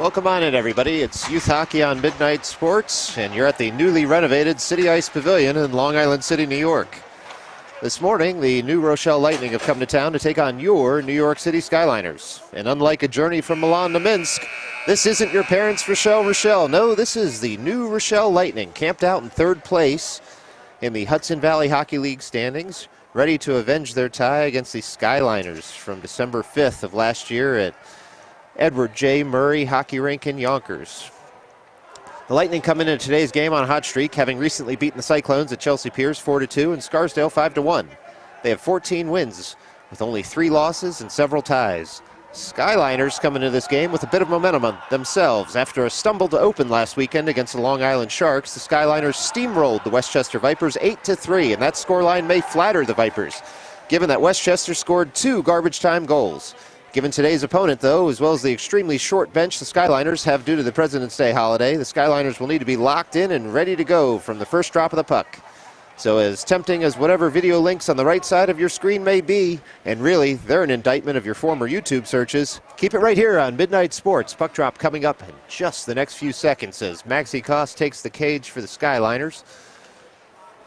Welcome on in, everybody. It's youth hockey on Midnight Sports, and you're at the newly renovated City Ice Pavilion in Long Island City, New York. This morning, the New Rochelle Lightning have come to town to take on your New York City Skyliners. And unlike a journey from Milan to Minsk, this isn't your parents' Rochelle. No, this is the New Rochelle Lightning, camped out in third place in the Hudson Valley Hockey League standings, ready to avenge their tie against the Skyliners from December 5th of last year at Edward J. Murray Hockey Rink in Yonkers. The Lightning come into today's game on a hot streak, having recently beaten the Cyclones at Chelsea Piers 4-2 and Scarsdale 5-1. They have 14 wins with only 3 losses and several ties. Skyliners come into this game with a bit of momentum on themselves. After a stumble to open last weekend against the Long Island Sharks, the Skyliners steamrolled the Westchester Vipers 8-3, and that scoreline may flatter the Vipers, given that Westchester scored 2 garbage time goals. Given today's opponent, though, as well as the extremely short bench the Skyliners have due to the President's Day holiday, the Skyliners will need to be locked in and ready to go from the first drop of the puck. So as tempting as whatever video links on the right side of your screen may be, and really, they're an indictment of your former YouTube searches, keep it right here on Midnight Sports. Puck drop coming up in just the next few seconds as Maxi Koss takes the cage for the Skyliners.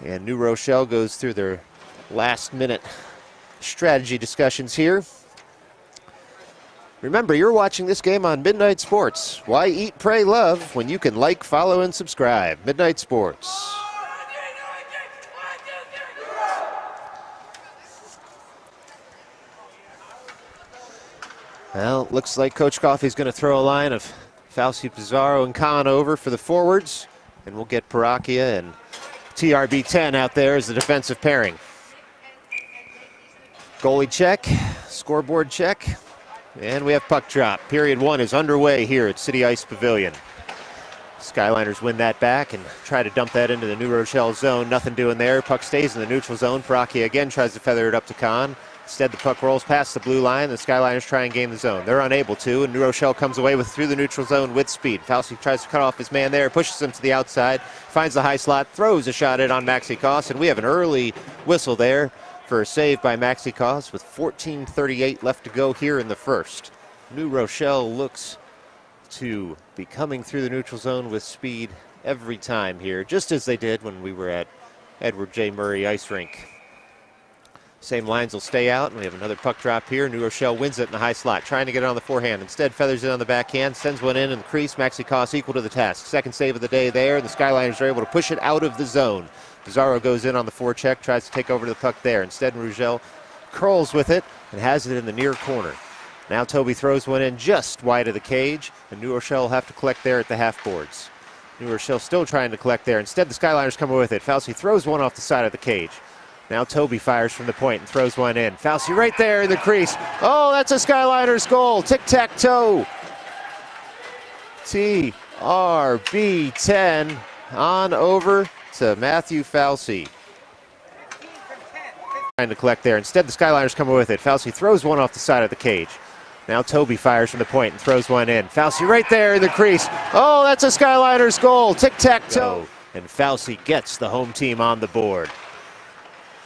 And New Rochelle goes through their last-minute strategy discussions here. Remember, you're watching this game on Midnight Sports. Why eat, pray, love when you can like, follow, and subscribe? Midnight Sports. Well, looks like Coach Coffey's going to throw a line of Fauci, Pizarro, and Kahn over for the forwards. And we'll get Parachia and TRB-10 out there as the defensive pairing. Goalie check, scoreboard check. And we have puck drop. Period 1 is underway here at City Ice Pavilion. Skyliners win that back and try to dump that into the New Rochelle zone. Nothing doing there. Puck stays in the neutral zone. Parachia again tries to feather it up to Kahn. Instead, the puck rolls past the blue line. The Skyliners try and gain the zone. They're unable to, and New Rochelle comes away through the neutral zone with speed. Fauci tries to cut off his man there, pushes him to the outside, finds the high slot, throws a shot in on Maxi Koss, and we have an early whistle there for a save by Maxi Koss with 14:38 left to go here in the first. New Rochelle looks to be coming through the neutral zone with speed every time here, just as they did when we were at Edward J. Murray Ice Rink. Same lines will stay out, and we have another puck drop here. New Rochelle wins it in the high slot, trying to get it on the forehand. Instead, feathers it on the backhand, sends one in the crease. Maxi Koss equal to the task. Second save of the day there, and the Skyliners are able to push it out of the zone. Pizarro goes in on the forecheck, tries to take over the puck there. Instead, Rochelle curls with it and has it in the near corner. Now Toby throws one in just wide of the cage, and New Rochelle will have to collect there at the half boards. New Rochelle still trying to collect there. Instead, the Skyliners come with it. Fauci throws one off the side of the cage. Now Toby fires from the point and throws one in. Fauci right there in the crease. Oh, that's a Skyliners goal. Tic-tac-toe. TRB-10 on over to Matthew Fauci. Trying to collect there. Instead, the Skyliners come with it. Fauci throws one off the side of the cage. Now Toby fires from the point and throws one in. Fauci right there in the crease. Oh, that's a Skyliners goal. Tic-tac-toe. And Fauci gets the home team on the board.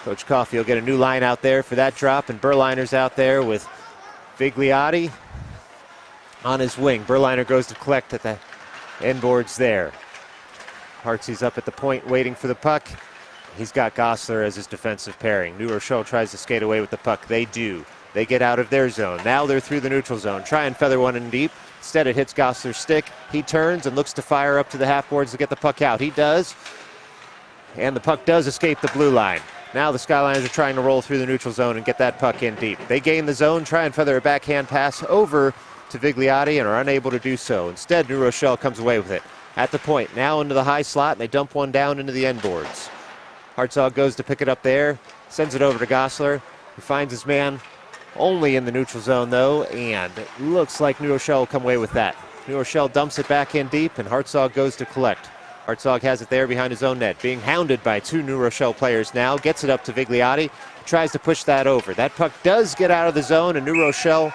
Coach Coffey will get a new line out there for that drop, and Berliner's out there with Vigliotti on his wing. Berliner goes to collect at the end boards there. Hartsy's up at the point waiting for the puck. He's got Gosler as his defensive pairing. New Rochelle tries to skate away with the puck. They do. They get out of their zone. Now they're through the neutral zone. Try and feather one in deep. Instead, it hits Gosler's stick. He turns and looks to fire up to the half boards to get the puck out. He does. And the puck does escape the blue line. Now the Skyliners are trying to roll through the neutral zone and get that puck in deep. They gain the zone, try and feather a backhand pass over to Vigliotti and are unable to do so. Instead, New Rochelle comes away with it. At the point, now into the high slot, and they dump one down into the end boards. Hartzog goes to pick it up there, sends it over to Gosler, who finds his man only in the neutral zone, though, and it looks like New Rochelle will come away with that. New Rochelle dumps it back in deep, and Hartzog goes to collect. Hartzog has it there behind his own net, being hounded by 2 New Rochelle players now, gets it up to Vigliotti, tries to push that over. That puck does get out of the zone, and New Rochelle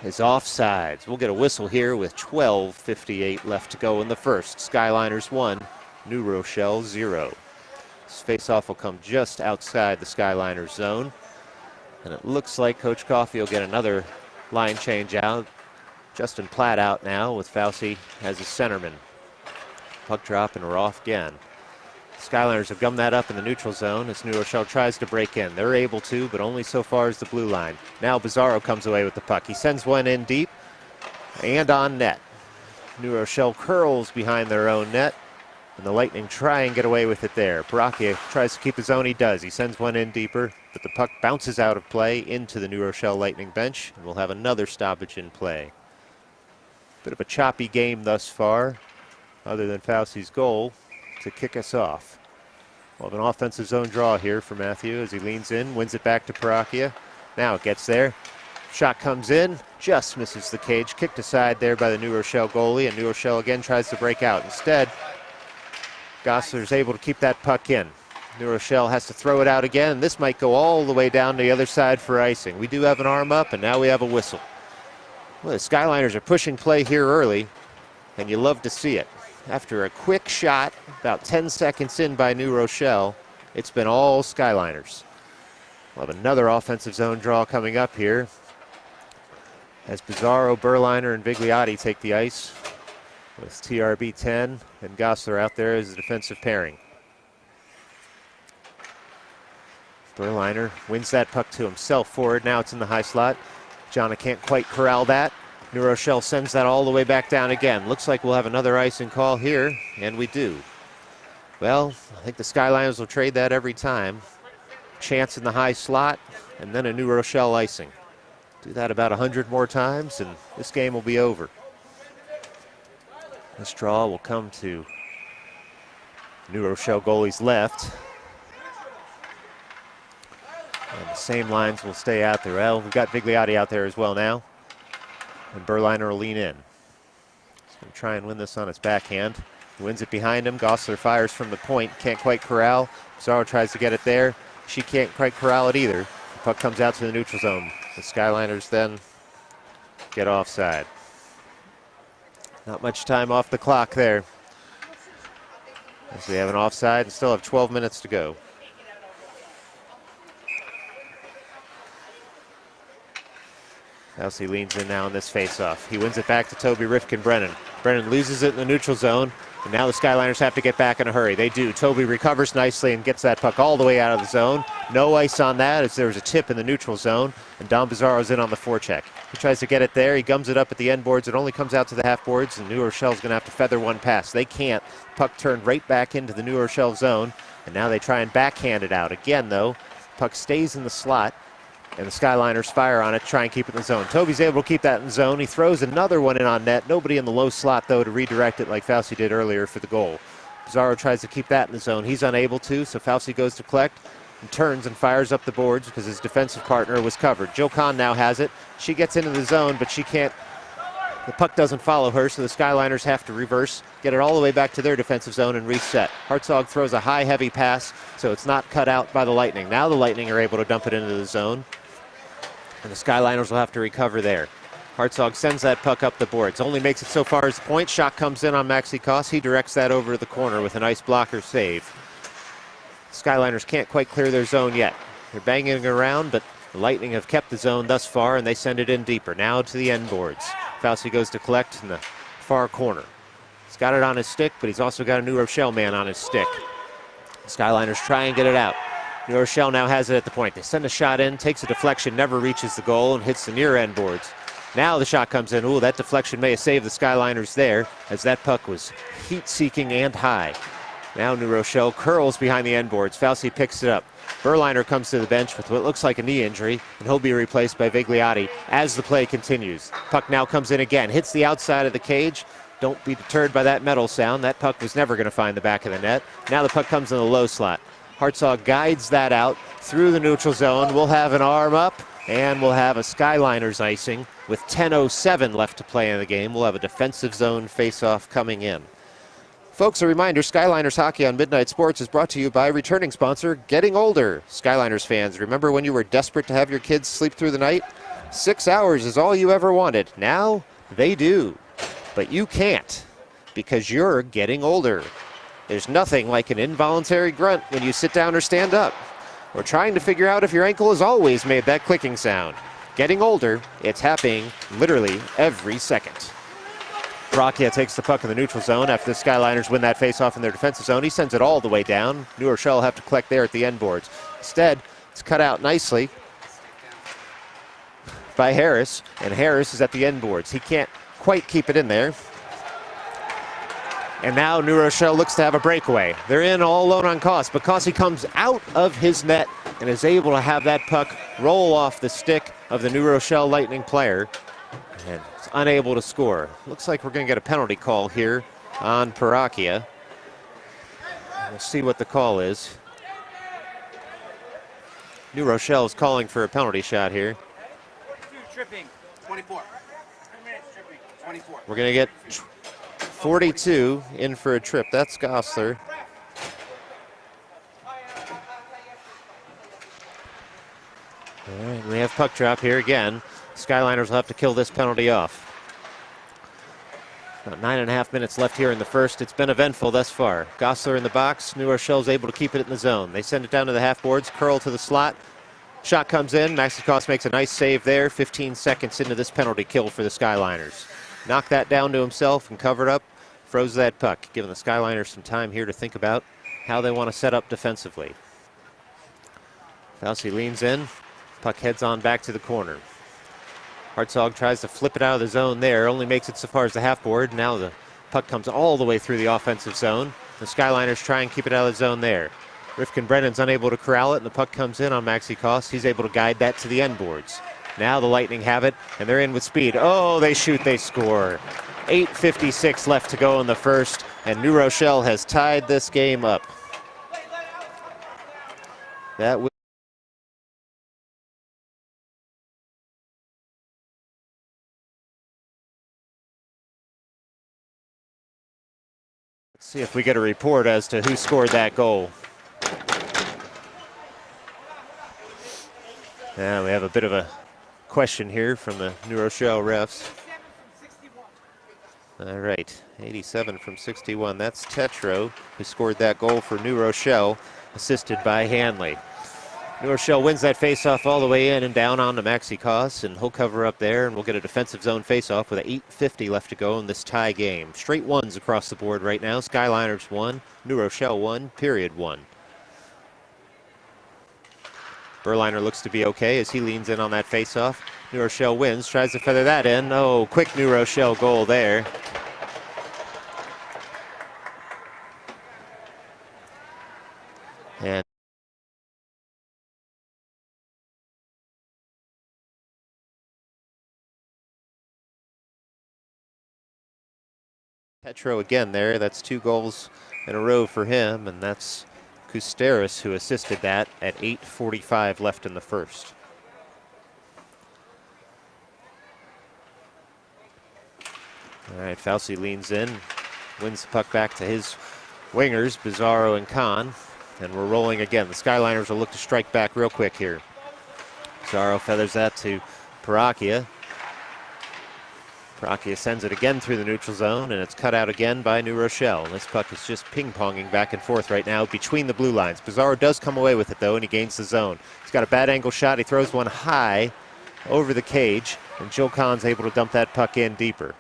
is offsides. We'll get a whistle here with 12:58 left to go in the first. Skyliners 1, New Rochelle 0. This faceoff will come just outside the Skyliners zone. And it looks like Coach Coffey will get another line change out. Justin Platt out now with Fauci as his centerman. Puck drop and we're off again. Skyliners have gummed that up in the neutral zone as New Rochelle tries to break in. They're able to, but only so far as the blue line. Now Bizarro comes away with the puck. He sends one in deep and on net. New Rochelle curls behind their own net, and the Lightning try and get away with it there. Paracchia tries to keep his own. He does. He sends one in deeper, but the puck bounces out of play into the New Rochelle Lightning bench, and we'll have another stoppage in play. Bit of a choppy game thus far, other than Fauci's goal to kick us off. We'll have an offensive zone draw here for Matthew as he leans in, wins it back to Paracchia. Now it gets there. Shot comes in, just misses the cage. Kicked aside there by the New Rochelle goalie, and New Rochelle again tries to break out. Instead, Gosler's able to keep that puck in. New Rochelle has to throw it out again, and this might go all the way down to the other side for icing. We do have an arm up, and now we have a whistle. Well, the Skyliners are pushing play here early, and you love to see it. After a quick shot, about 10 seconds in by New Rochelle, it's been all Skyliners. We'll have another offensive zone draw coming up here as Bizarro, Berliner, and Vigliotti take the ice with TRB 10 and Gosler out there as the defensive pairing. Berliner wins that puck to himself forward. Now it's in the high slot. Jana can't quite corral that. New Rochelle sends that all the way back down again. Looks like we'll have another icing call here, and we do. Well, I think the Skyliners will trade that every time. Chance in the high slot, and then a New Rochelle icing. Do that about 100 more times, and this game will be over. This draw will come to New Rochelle goalie's left. And the same lines will stay out there. Well, we've got Vigliotti out there as well now. And Berliner will lean in. He's going to try and win this on his backhand. He wins it behind him. Gosler fires from the point. Can't quite corral. Bizarro tries to get it there. She can't quite corral it either. The puck comes out to the neutral zone. The Skyliners then get offside. Not much time off the clock there, as we have an offside and still have 12 minutes to go. Fauci leans in now on this face-off. He wins it back to Toby Rifkin-Brennan. Brennan loses it in the neutral zone, and now the Skyliners have to get back in a hurry. They do. Toby recovers nicely and gets that puck all the way out of the zone. No ice on that as there was a tip in the neutral zone, and Dom Bizarro's in on the forecheck. He tries to get it there. He gums it up at the end boards. It only comes out to the half boards, and New Rochelle's going to have to feather one pass. They can't. Puck turned right back into the New Rochelle zone, and now they try and backhand it out. Again, though, puck stays in the slot, and the Skyliners fire on it, try and keep it in the zone. Toby's able to keep that in the zone. He throws another one in on net. Nobody in the low slot, though, to redirect it like Fauci did earlier for the goal. Bizarro tries to keep that in the zone. He's unable to, so Fauci goes to collect and turns and fires up the boards because his defensive partner was covered. Jill Kahn now has it. She gets into the zone, but she can't. The puck doesn't follow her, so the Skyliners have to reverse, get it all the way back to their defensive zone and reset. Hartzog throws a high, heavy pass, so it's not cut out by the Lightning. Now the Lightning are able to dump it into the zone, and the Skyliners will have to recover there. Hartzog sends that puck up the boards. Only makes it so far as the point. Shot comes in on Maxi Koss. He directs that over to the corner with a nice blocker save. Skyliners can't quite clear their zone yet. They're banging it around, but the Lightning have kept the zone thus far, and they send it in deeper. Now to the end boards. Fauci goes to collect in the far corner. He's got it on his stick, but he's also got a New Rochelle man on his stick. The Skyliners try and get it out. New Rochelle now has it at the point. They send a shot in, takes a deflection, never reaches the goal, and hits the near end boards. Now the shot comes in. Ooh, that deflection may have saved the Skyliners there, as that puck was heat-seeking and high. Now New Rochelle curls behind the end boards. Fauci picks it up. Berliner comes to the bench with what looks like a knee injury, and he'll be replaced by Vigliotti as the play continues. Puck now comes in again, hits the outside of the cage. Don't be deterred by that metal sound. That puck was never going to find the back of the net. Now the puck comes in the low slot. Hartzog guides that out through the neutral zone. We'll have an arm up, and we'll have a Skyliners icing with 10:07 left to play in the game. We'll have a defensive zone face-off coming in. Folks, a reminder, Skyliners Hockey on Midnight Sports is brought to you by returning sponsor, Getting Older. Skyliners fans, remember when you were desperate to have your kids sleep through the night? 6 hours is all you ever wanted. Now, they do. But you can't, because you're getting older. There's nothing like an involuntary grunt when you sit down or stand up, or trying to figure out if your ankle has always made that clicking sound. getting older. It's happening literally every second. Pavilion takes the puck in the neutral zone after the Skyliners win that faceoff in their defensive zone. He sends it all the way down. New Rochelle will have to collect there at the end boards. Instead, it's cut out nicely by Harris, and Harris is at the end boards. He can't quite keep it in there. And now New Rochelle looks to have a breakaway. They're in all alone on Koss, but Koss comes out of his net and is able to have that puck roll off the stick of the New Rochelle Lightning player, and is unable to score. Looks like we're going to get a penalty call here on Pavilion. We'll see what the call is. New Rochelle is calling for a penalty shot here. Tripping. 24. 24. We're going to get 42 in for a trip. That's Gossler. All right, we have puck drop here again. Skyliners will have to kill this penalty off. About 9.5 minutes left here in the first. It's been eventful thus far. Gossler in the box. New Rochelle's able to keep it in the zone. They send it down to the half boards. Curl to the slot. Shot comes in. Maxi Koss makes a nice save there. 15 seconds into this penalty kill for the Skyliners. Knocked that down to himself and covered up. Froze that puck, giving the Skyliners some time here to think about how they want to set up defensively. Fauci leans in. Puck heads on back to the corner. Hartzog tries to flip it out of the zone there. Only makes it so far as the half board. Now the puck comes all the way through the offensive zone. The Skyliners try and keep it out of the zone there. Rifkin Brennan's unable to corral it, and the puck comes in on Maxi Koss. He's able to guide that to the end boards. Now the Lightning have it, and they're in with speed. Oh, they shoot, they score. 8:56 left to go in the first, and New Rochelle has tied this game up. That will Let's see if we get a report as to who scored that goal. Yeah, we have a bit of a question here from the New Rochelle refs. All right, 87 from 61. That's Tetro, who scored that goal for New Rochelle, assisted by Hanley. New Rochelle wins that faceoff all the way in and down onto Maxi Koss, and he'll cover up there, and we'll get a defensive zone faceoff with 8:50 left to go in this tie game. Straight ones across the board right now. Skyliners 1, New Rochelle 1, period 1. Berliner looks to be okay as he leans in on that faceoff. New Rochelle wins, tries to feather that in. Oh, quick New Rochelle goal there. And Petro again there. That's 2 goals in a row for him, and that's Kusteris who assisted that at 8:45 left in the first. All right, Fauci leans in, wins the puck back to his wingers, Bizarro and Kahn, and we're rolling again. The Skyliners will look to strike back real quick here. Bizarro feathers that to Pavilion. Pavilion sends it again through the neutral zone, and it's cut out again by New Rochelle. And this puck is just ping-ponging back and forth right now between the blue lines. Bizarro does come away with it, though, and he gains the zone. He's got a bad angle shot. He throws one high over the cage, and Jill Kahn's able to dump that puck in deeper.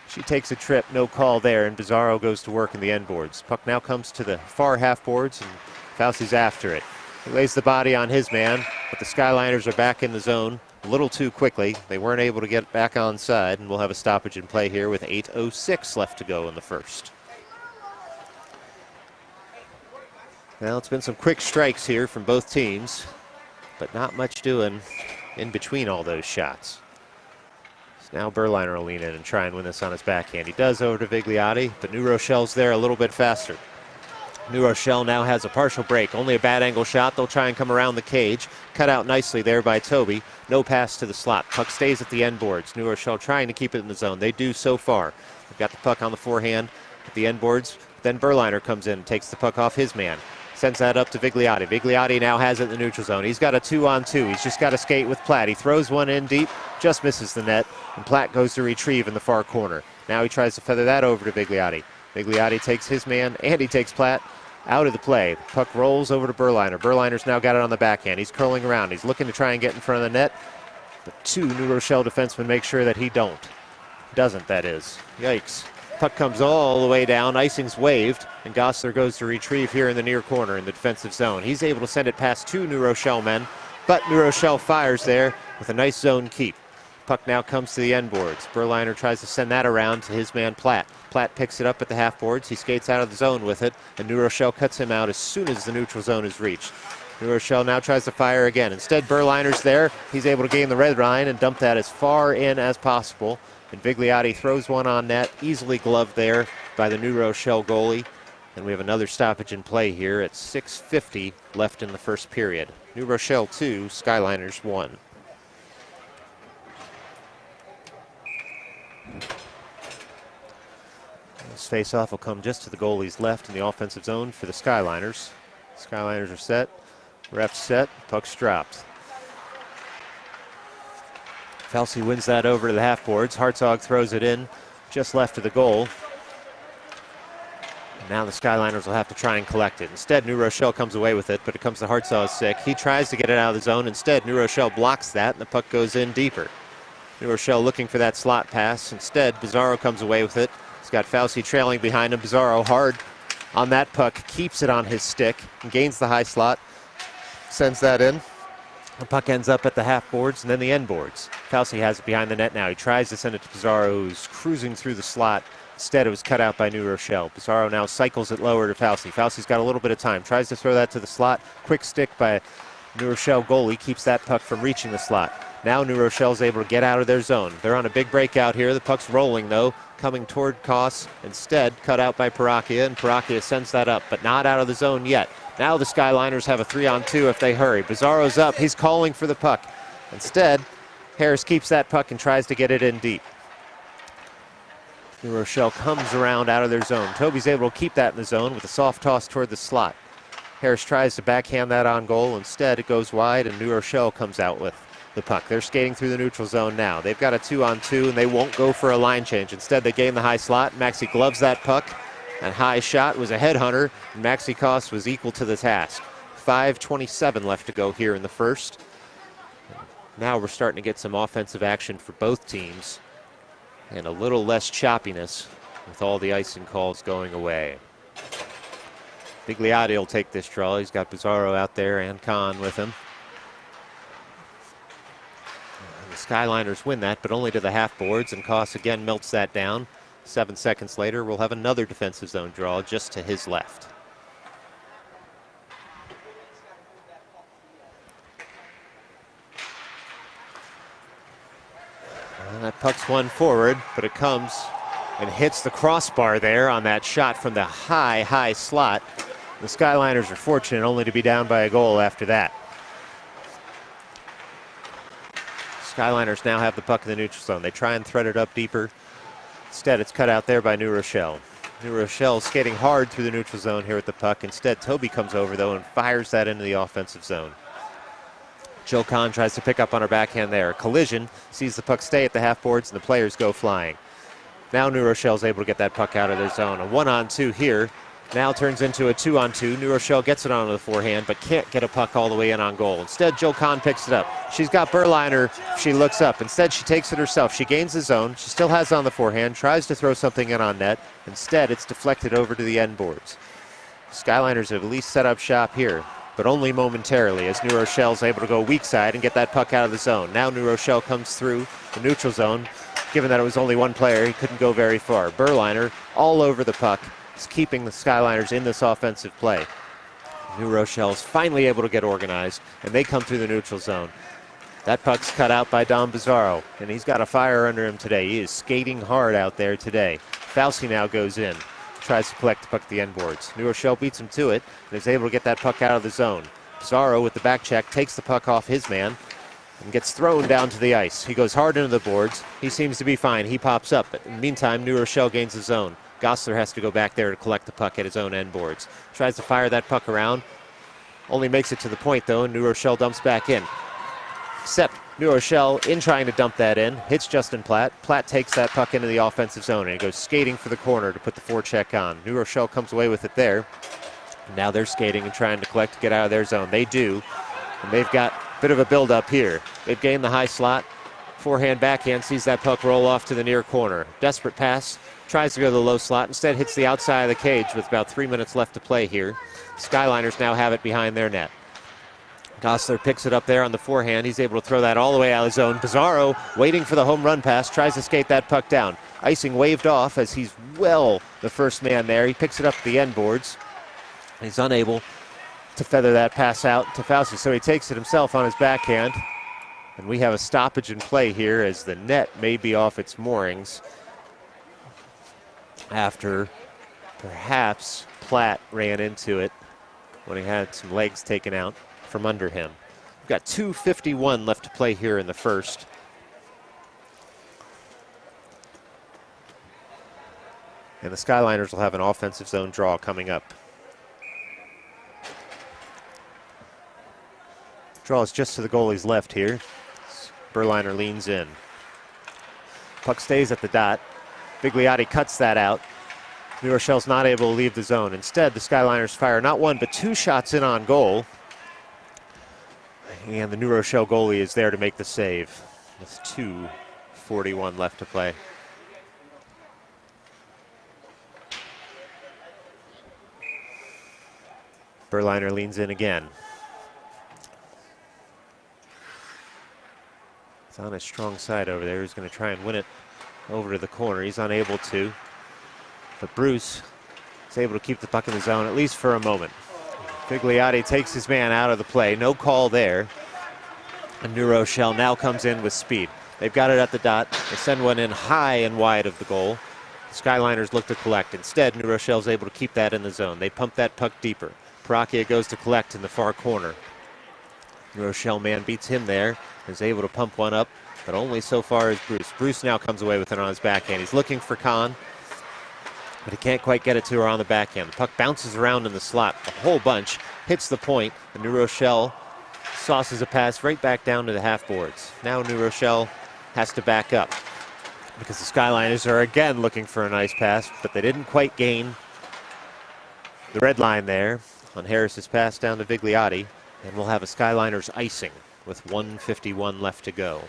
She takes a trip, no call there, and Bizarro goes to work in the end boards. Puck now comes to the far half boards, and Fauci's after it. He lays the body on his man, but the Skyliners are back in the zone a little too quickly. They weren't able to get back on side, and we'll have a stoppage in play here with 8:06 left to go in the first. Well, it's been some quick strikes here from both teams, but not much doing in between all those shots. So now Berliner will lean in and try and win this on his backhand. He does over to Vigliotti, but New Rochelle's there a little bit faster. New Rochelle now has a partial break. Only a bad angle shot. They'll try and come around the cage. Cut out nicely there by Toby. No pass to the slot. Puck stays at the end boards. New Rochelle trying to keep it in the zone. They do so far. They've got the puck on the forehand at the end boards. Then Berliner comes in and takes the puck off his man. Sends that up to Vigliotti. Vigliotti now has it in the neutral zone. He's got a 2-on-2. He's just got to skate with Platt. He throws one in deep, just misses the net, and Platt goes to retrieve in the far corner. Now he tries to feather that over to Vigliotti. Vigliotti takes his man, and he takes Platt out of the play. Puck rolls over to Berliner. Berliner's now got it on the backhand. He's curling around. He's looking to try and get in front of the net. But 2 New Rochelle defensemen make sure that he doesn't, that is. Yikes. Puck comes all the way down, icing's waved, and Gossler goes to retrieve here in the near corner in the defensive zone. He's able to send it past 2 New Rochelle men, but New Rochelle fires there with a nice zone keep. Puck now comes to the end boards. Berliner tries to send that around to his man Platt. Platt picks it up at the half boards. He skates out of the zone with it, and New Rochelle cuts him out as soon as the neutral zone is reached. New Rochelle now tries to fire again. Instead, Berliner's there. He's able to gain the red line and dump that as far in as possible. And Vigliotti throws one on net, easily gloved there by the New Rochelle goalie. And we have another stoppage in play here at 6:50 left in the first period. New Rochelle 2, Skyliners 1. This face-off will come just to the goalie's left in the offensive zone for the Skyliners. Skyliners are set. Ref's set. Puck's dropped. Falsey wins that over to the half boards. Hartzog throws it in just left of the goal. Now the Skyliners will have to try and collect it. Instead, New Rochelle comes away with it, but it comes to Hartzog's stick. He tries to get it out of the zone. Instead, New Rochelle blocks that, and the puck goes in deeper. New Rochelle looking for that slot pass. Instead, Bizarro comes away with it. He's got Falsey trailing behind him. Bizarro hard on that puck, keeps it on his stick, and gains the high slot. Sends that in. The puck ends up at the half boards and then the end boards. Falsey has it behind the net now. He tries to send it to Bizarro, who's cruising through the slot. Instead, it was cut out by New Rochelle. Bizarro now cycles it lower to Falsey. Falsey's got a little bit of time. Tries to throw that to the slot. Quick stick by New Rochelle goalie keeps that puck from reaching the slot. Now New Rochelle's able to get out of their zone. They're on a big breakout here. The puck's rolling, though, coming toward Koss. Instead, cut out by Parachia, and Parachia sends that up, but not out of the zone yet. Now the Skyliners have a 3-on-2 if they hurry. Bizarro's up. He's calling for the puck. Instead, Harris keeps that puck and tries to get it in deep. New Rochelle comes around out of their zone. Toby's able to keep that in the zone with a soft toss toward the slot. Harris tries to backhand that on goal. Instead, it goes wide, and New Rochelle comes out with the puck. They're skating through the neutral zone now. They've got a 2-on-2, and they won't go for a line change. Instead, they gain the high slot. Maxi gloves that puck. That high shot was a headhunter, and Maxi Koss was equal to the task. 5:27 left to go here in the first. Now we're starting to get some offensive action for both teams, and a little less choppiness with all the icing calls going away. Vigliotti will take this draw. He's got Bizarro out there and Kahn with him. The Skyliners win that, but only to the half boards, and Koss again melts that down. 7 seconds later, we'll have another defensive zone draw just to his left. And that puck's one forward, but it comes and hits the crossbar there on that shot from the high slot. The Skyliners are fortunate only to be down by a goal after that. Skyliners now have the puck in the neutral zone. They try and thread it up deeper. Instead, it's cut out there by New Rochelle. New Rochelle skating hard through the neutral zone here with the puck. Instead, Toby comes over, though, and fires that into the offensive zone. Joe Kahn tries to pick up on her backhand there. Collision, sees the puck stay at the half boards, and the players go flying. Now New Rochelle's able to get that puck out of their zone. A 1-on-2 here. Now turns into a 2-on-2. New Rochelle gets it onto the forehand, but can't get a puck all the way in on goal. Instead, Joe Kahn picks it up. She's got Berliner. She looks up. Instead, she takes it herself. She gains the zone. She still has it on the forehand, tries to throw something in on net. Instead, it's deflected over to the end boards. Skyliners have at least set up shop here, but only momentarily, as New Rochelle's able to go weak side and get that puck out of the zone. Now New Rochelle comes through the neutral zone. Given that it was only one player, he couldn't go very far. Berliner all over the puck, is keeping the Skyliners in this offensive play. New Rochelle's finally able to get organized, and they come through the neutral zone. That puck's cut out by Dom Bizarro, and he's got a fire under him today. He is skating hard out there today. Falsey now goes in, tries to collect the puck at the end boards. New Rochelle beats him to it, and is able to get that puck out of the zone. Bizarro with the back check takes the puck off his man and gets thrown down to the ice. He goes hard into the boards. He seems to be fine. He pops up, but in the meantime, New Rochelle gains the zone. Gossler has to go back there to collect the puck at his own end boards. Tries to fire that puck around. Only makes it to the point, though, and New Rochelle dumps back in. Except New Rochelle, in trying to dump that in, hits Justin Platt. Platt takes that puck into the offensive zone, and he goes skating for the corner to put the forecheck on. New Rochelle comes away with it there. Now they're skating and trying to collect to get out of their zone. They do, and they've got Bit of a build-up here. They've gained the high slot. Forehand, backhand, sees that puck roll off to the near corner. Desperate pass, tries to go to the low slot. Instead hits the outside of the cage with about 3 minutes left to play here. Skyliners now have it behind their net. Gosler picks it up there on the forehand. He's able to throw that all the way out of the zone. Pizarro waiting for the home run pass, tries to skate that puck down. Icing waved off as he's well the first man there. He picks it up at the end boards. He's unable to feather that pass out to Fauci, so he takes it himself on his backhand. And we have a stoppage in play here as the net may be off its moorings after perhaps Platt ran into it when he had some legs taken out from under him. We've got 2:51 left to play here in the first. And the Skyliners will have an offensive zone draw coming up. Draw is just to the goalie's left here. Berliner leans in. Puck stays at the dot. Bigliotti cuts that out. New Rochelle's not able to leave the zone. Instead, the Skyliners fire not one but two shots in on goal. And the New Rochelle goalie is there to make the save. With 2:41 left to play. Berliner leans in again. It's on his strong side over there. He's going to try and win it over to the corner. He's unable to. But Bruce is able to keep the puck in the zone, at least for a moment. Bigliotti takes his man out of the play. No call there. And New Rochelle now comes in with speed. They've got it at the dot. They send one in high and wide of the goal. The Skyliners look to collect. Instead, New Rochelle's able to keep that in the zone. They pump that puck deeper. Paracchia goes to collect in the far corner. New Rochelle man beats him there. Is able to pump one up, but only so far as Bruce. Bruce now comes away with it on his backhand. He's looking for Kahn, but he can't quite get it to her on the backhand. The puck bounces around in the slot a whole bunch, hits the point, and New Rochelle sauces a pass right back down to the half boards. Now New Rochelle has to back up because the Skyliners are again looking for a nice pass, but they didn't quite gain the red line there on Harris's pass down to Bigliotti, and we'll have a Skyliners icing with 1:51 left to go.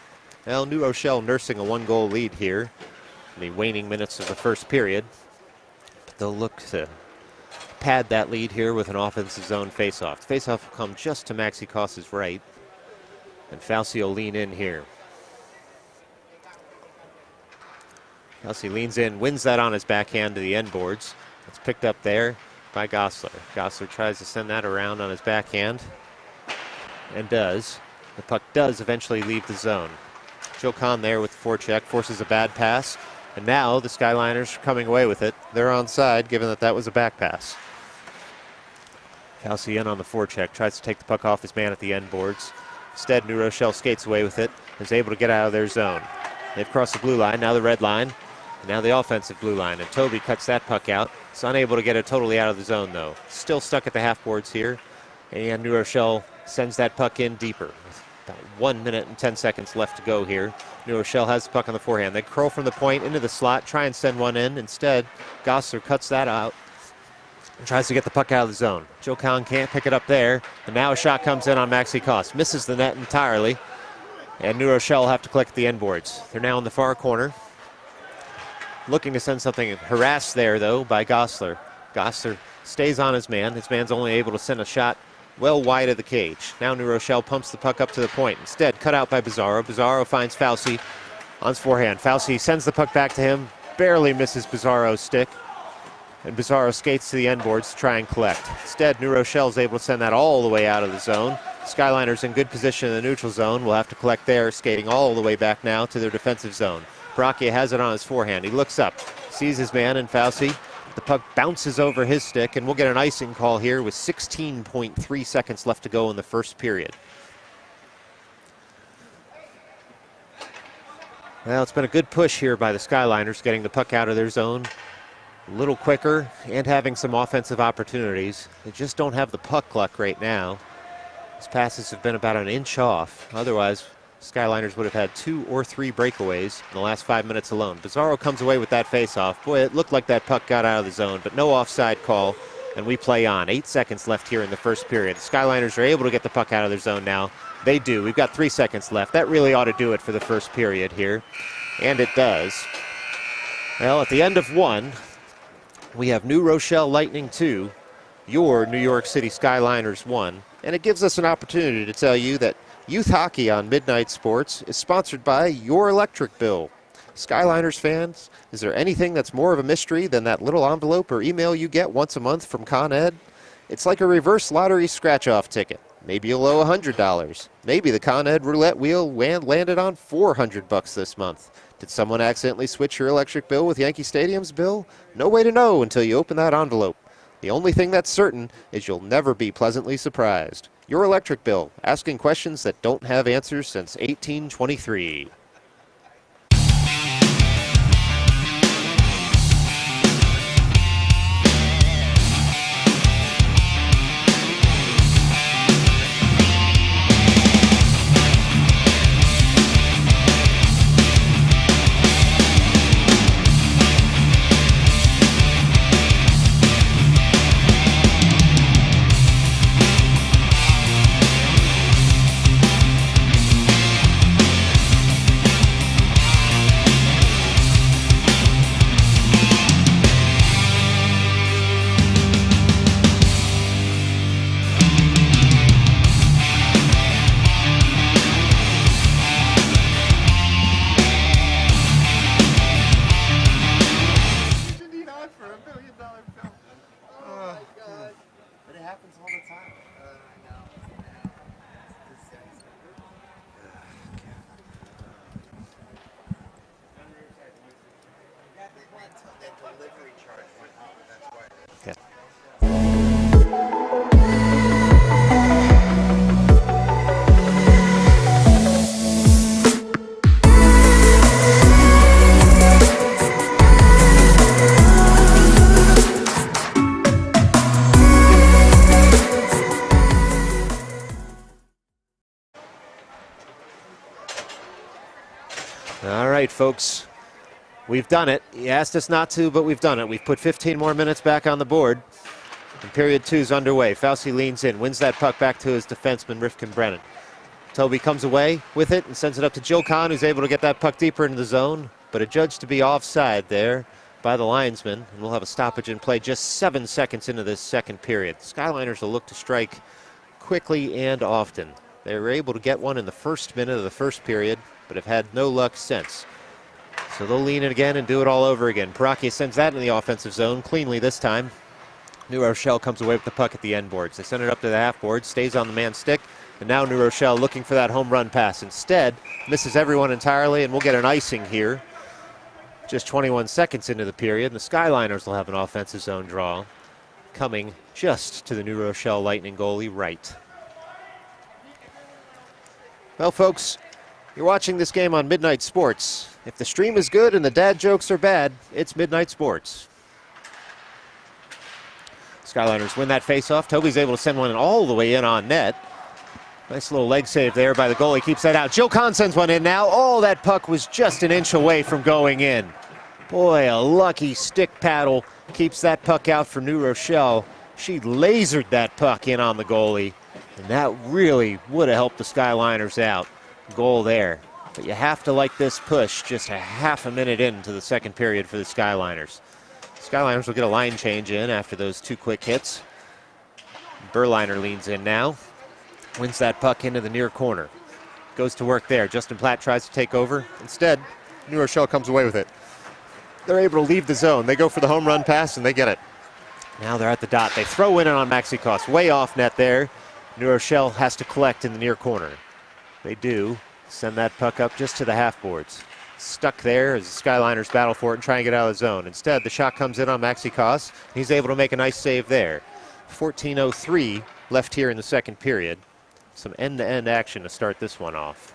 Well, New Rochelle nursing a one-goal lead here in the waning minutes of the first period. But they'll look to pad that lead here with an offensive zone faceoff. The faceoff will come just to Maxi Koss's right. And Fauci will lean in here. Fauci leans in, wins that on his backhand to the end boards. It's picked up there by Gosler. Gosler tries to send that around on his backhand. And does. The puck does eventually leave the zone. Joe Kahn there with the forecheck, forces a bad pass. And now the Skyliners are coming away with it. They're onside, given that that was a back pass. Fauci in on the forecheck, tries to take the puck off his man at the end boards. Instead, New Rochelle skates away with it, is able to get out of their zone. They've crossed the blue line, now the red line, and now the offensive blue line. And Toby cuts that puck out. He's unable to get it totally out of the zone, though. Still stuck at the half boards here. And New Rochelle sends that puck in deeper. About 1 minute and 10 seconds left to go here. New Rochelle has the puck on the forehand. They curl from the point into the slot, try and send one in. Instead, Gosler cuts that out and tries to get the puck out of the zone. Joe Kahn can't pick it up there. And now a shot comes in on Maxi Koss. Misses the net entirely. And New Rochelle will have to collect the end boards. They're now in the far corner. Looking to send something harassed there, though, by Gosler. Gosler stays on his man. His man's only able to send a shot well wide of the cage. Now New Rochelle pumps the puck up to the point. Instead, cut out by Pizarro. Pizarro finds Fauci on his forehand. Fauci sends the puck back to him. Barely misses Pizarro's stick. And Pizarro skates to the end boards to try and collect. Instead, New Rochelle is able to send that all the way out of the zone. Skyliners in good position in the neutral zone. Will have to collect there, skating all the way back now to their defensive zone. Paracchia has it on his forehand. He looks up, sees his man and Fauci. The puck bounces over his stick, and we'll get an icing call here with 16.3 seconds left to go in the first period. Well, it's been a good push here by the Skyliners, getting the puck out of their zone a little quicker and having some offensive opportunities. They just don't have the puck luck right now. His passes have been about an inch off. Otherwise, Skyliners would have had 2 or 3 breakaways in the last 5 minutes alone. Pizarro comes away with that faceoff. Boy, it looked like that puck got out of the zone, but no offside call. and we play on. 8 seconds left here in the first period. The Skyliners are able to get the puck out of their zone now. They do. We've got 3 seconds left. That really ought to do it for the first period here, and it does. Well, at the end of 1, we have New Rochelle Lightning 2, your New York City Skyliners 1, and it gives us an opportunity to tell you that youth hockey on Midnight Sports is sponsored by your electric bill. Skyliners fans, is there anything that's more of a mystery than that little envelope or email you get once a month from Con Ed? It's like a reverse lottery scratch-off ticket. Maybe you'll owe $100. Maybe the Con Ed roulette wheel landed on $400 this month. Did someone accidentally switch your electric bill with Yankee Stadium's bill? No way to know until you open that envelope. The only thing that's certain is you'll never be pleasantly surprised. Your electric bill, asking questions that don't have answers since 1823. All right, folks, we've done it. You asked us not to, but we've done it. We've put 15 more minutes back on the board. And period 2 is underway. Fauci leans in, wins that puck back to his defenseman, Rifkin Brennan. Toby comes away with it and sends it up to Jill Kahn, who's able to get that puck deeper into the zone, but adjudged to be offside there by the linesman. And we'll have a stoppage in play just 7 seconds into this second period. The Skyliners will look to strike quickly and often. They were able to get one in the first minute of the first period, but have had no luck since. So they'll lean in again and do it all over again. Parakia sends that in the offensive zone cleanly this time. New Rochelle comes away with the puck at the end boards. They send it up to the half board, stays on the man's stick, and now New Rochelle looking for that home run pass. Instead, misses everyone entirely, and we'll get an icing here. Just 21 seconds into the period, and the Skyliners will have an offensive zone draw coming just to the New Rochelle Lightning goalie right. Well, folks, you're watching this game on Midnight Sports. If the stream is good and the dad jokes are bad, it's Midnight Sports. Skyliners win that faceoff. Toby's able to send one all the way in on net. Nice little leg save there by the goalie. Keeps that out. Jill Kahn sends one in now. Oh, that puck was just an inch away from going in. Boy, a lucky stick paddle keeps that puck out for New Rochelle. She lasered that puck in on the goalie, and that really would have helped the Skyliners out. Goal there. But you have to like this push just a half a minute into the second period for the Skyliners. Skyliners will get a line change in after those 2 quick hits. Berliner leans in now. Wins that puck into the near corner. Goes to work there. Justin Platt tries to take over. Instead, New Rochelle comes away with it. They're able to leave the zone. They go for the home run pass, and they get it. Now they're at the dot. They throw in on Maxi Koss. Way off net there. New Rochelle has to collect in the near corner. They do. Send that puck up just to the half boards. Stuck there as the Skyliners battle for it and try and get out of the zone. Instead, the shot comes in on Maxi Koss. He's able to make a nice save there. 14:03 left here in the second period. Some end-to-end action to start this one off.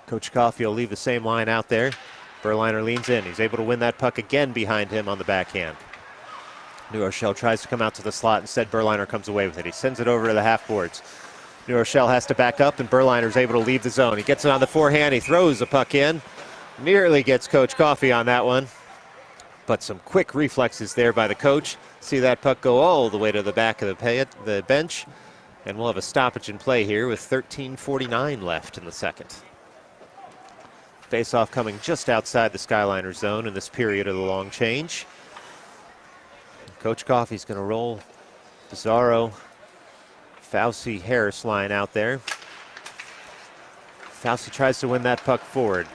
Coach Coffey will leave the same line out there. Berliner leans in. He's able to win that puck again behind him on the backhand. New Rochelle tries to come out to the slot. Instead, Berliner comes away with it. He sends it over to the half boards. New Rochelle has to back up, and Berliner's able to leave the zone. He gets it on the forehand. He throws the puck in. Nearly gets Coach Coffey on that one. But some quick reflexes there by the coach. See that puck go all the way to the back of the bench. And we'll have a stoppage in play here with 13:49 left in the second. Face-off coming just outside the Skyliners zone in this period of the long change. Coach Coffey's going to roll Pizarro, Fauci, Harris line out there. Fauci tries to win that puck forward.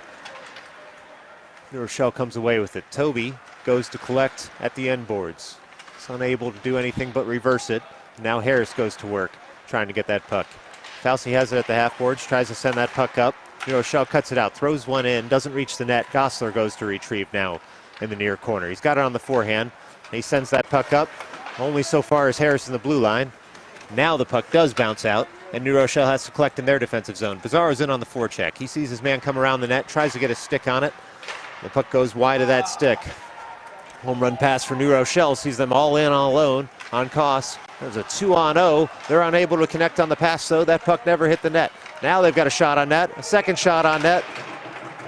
New Rochelle comes away with it. Toby goes to collect at the end boards. He's unable to do anything but reverse it. Now Harris goes to work, trying to get that puck. Fauci has it at the half boards, tries to send that puck up. New Rochelle cuts it out, throws one in, doesn't reach the net. Gosler goes to retrieve now in the near corner. He's got it on the forehand. He sends that puck up, only so far as Harris in the blue line. Now the puck does bounce out, and New Rochelle has to collect in their defensive zone. Pizarro's in on the forecheck. He sees his man come around the net, tries to get a stick on it. The puck goes wide of that stick. Home run pass for New Rochelle, sees them all in all alone on Koss. There's a 2-on-0. They're unable to connect on the pass, though. That puck never hit the net. Now they've got a shot on net, a second shot on net.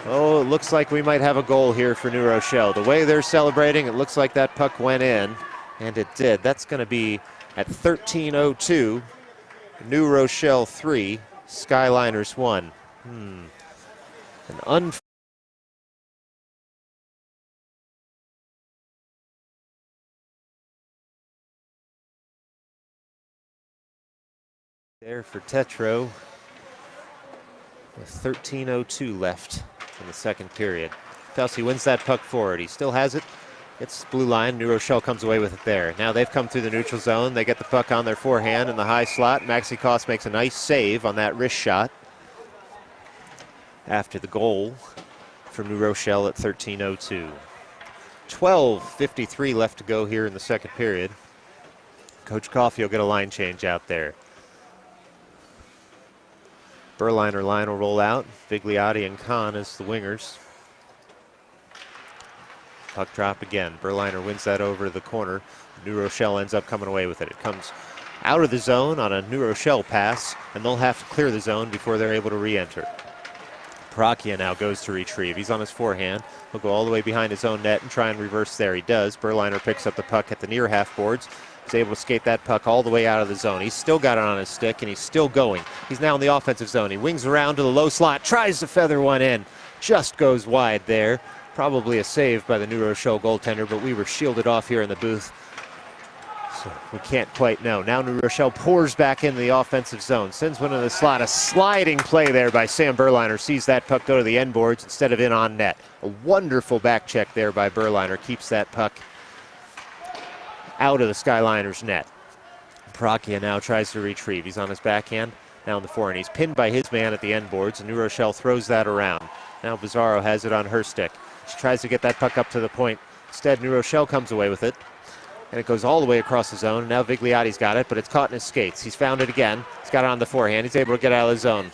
Oh, it looks like we might have a goal here for New Rochelle. The way they're celebrating, it looks like that puck went in, and it did. That's going to be at 13:02. New Rochelle 3, Skyliners 1. An there for Tetro with 13:02 left in the second period. Fauci wins that puck forward. He still has it. It's blue line. New Rochelle comes away with it there. Now they've come through the neutral zone. They get the puck on their forehand in the high slot. Maxi Koss makes a nice save on that wrist shot after the goal from New Rochelle at 13:02. 12:53 left to go here in the second period. Coach Coffey will get a line change out there. Berliner line will roll out. Vigliotti and Kahn as the wingers. Puck drop again. Berliner wins that over the corner. New Rochelle ends up coming away with it. It comes out of the zone on a New Rochelle pass, and they'll have to clear the zone before they're able to re-enter. Parakia now goes to retrieve. He's on his forehand. He'll go all the way behind his own net and try and reverse there. He does. Berliner picks up the puck at the near half boards. He's able to skate that puck all the way out of the zone. He's still got it on his stick, and he's still going. He's now in the offensive zone. He wings around to the low slot, tries to feather one in. Just goes wide there. Probably a save by the New Rochelle goaltender, but we were shielded off here in the booth, so we can't quite know. Now New Rochelle pours back into the offensive zone. Sends one in the slot. A sliding play there by Sam Berliner. Sees that puck go to the end boards instead of in on net. A wonderful back check there by Berliner. Keeps that puck out of the Skyliners net. Parakia now tries to retrieve. He's on his backhand, now on the forehand. He's pinned by his man at the end boards, and New Rochelle throws that around. Now Pizarro has it on her stick. She tries to get that puck up to the point. Instead, New Rochelle comes away with it, and it goes all the way across the zone. Now Vigliotti's got it, but it's caught in his skates. He's found it again. He's got it on the forehand. He's able to get out of the zone.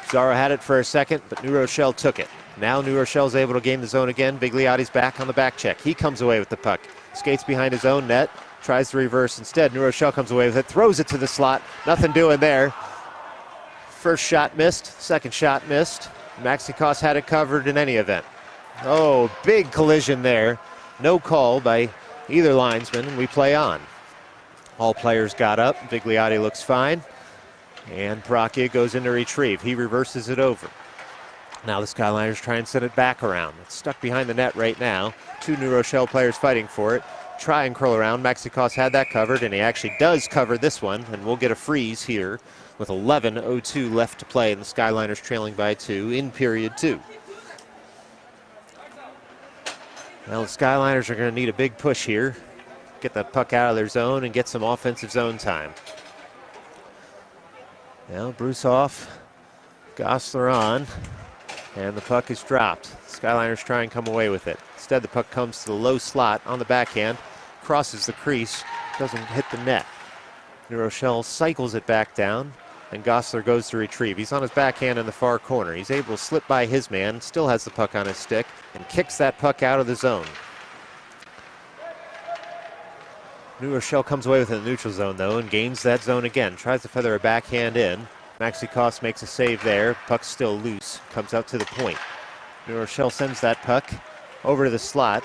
Pizarro had it for a second, but New Rochelle took it. Now New Rochelle's able to gain the zone again. Vigliotti's back on the back check. He comes away with the puck. Skates behind his own net. Tries to reverse. Instead, New Rochelle comes away with it. Throws it to the slot. Nothing doing there. First shot missed. Second shot missed. Maxi Koss had it covered in any event. Oh, big collision there. No call by either linesman, and we play on. All players got up. Vigliotti looks fine. And Parakia goes in to retrieve. He reverses it over. Now the Skyliners try and send it back around. It's stuck behind the net right now. Two New Rochelle players fighting for it. Try and curl around. Maxi Koss had that covered, and he actually does cover this one, and we'll get a freeze here with 11:02 left to play, and the Skyliners trailing by 2 in period 2. Well, the Skyliners are going to need a big push here. Get the puck out of their zone and get some offensive zone time. Now Brusoff, Gosler on, and the puck is dropped. Skyliners try and come away with it. Instead, the puck comes to the low slot on the backhand, crosses the crease, doesn't hit the net. New Rochelle cycles it back down, and Gosler goes to retrieve. He's on his backhand in the far corner. He's able to slip by his man, still has the puck on his stick, and kicks that puck out of the zone. New Rochelle comes away with it in the neutral zone, though, and gains that zone again. Tries to feather a backhand in. Maxi Koss makes a save there. Puck's still loose. Comes out to the point. New Rochelle sends that puck over to the slot.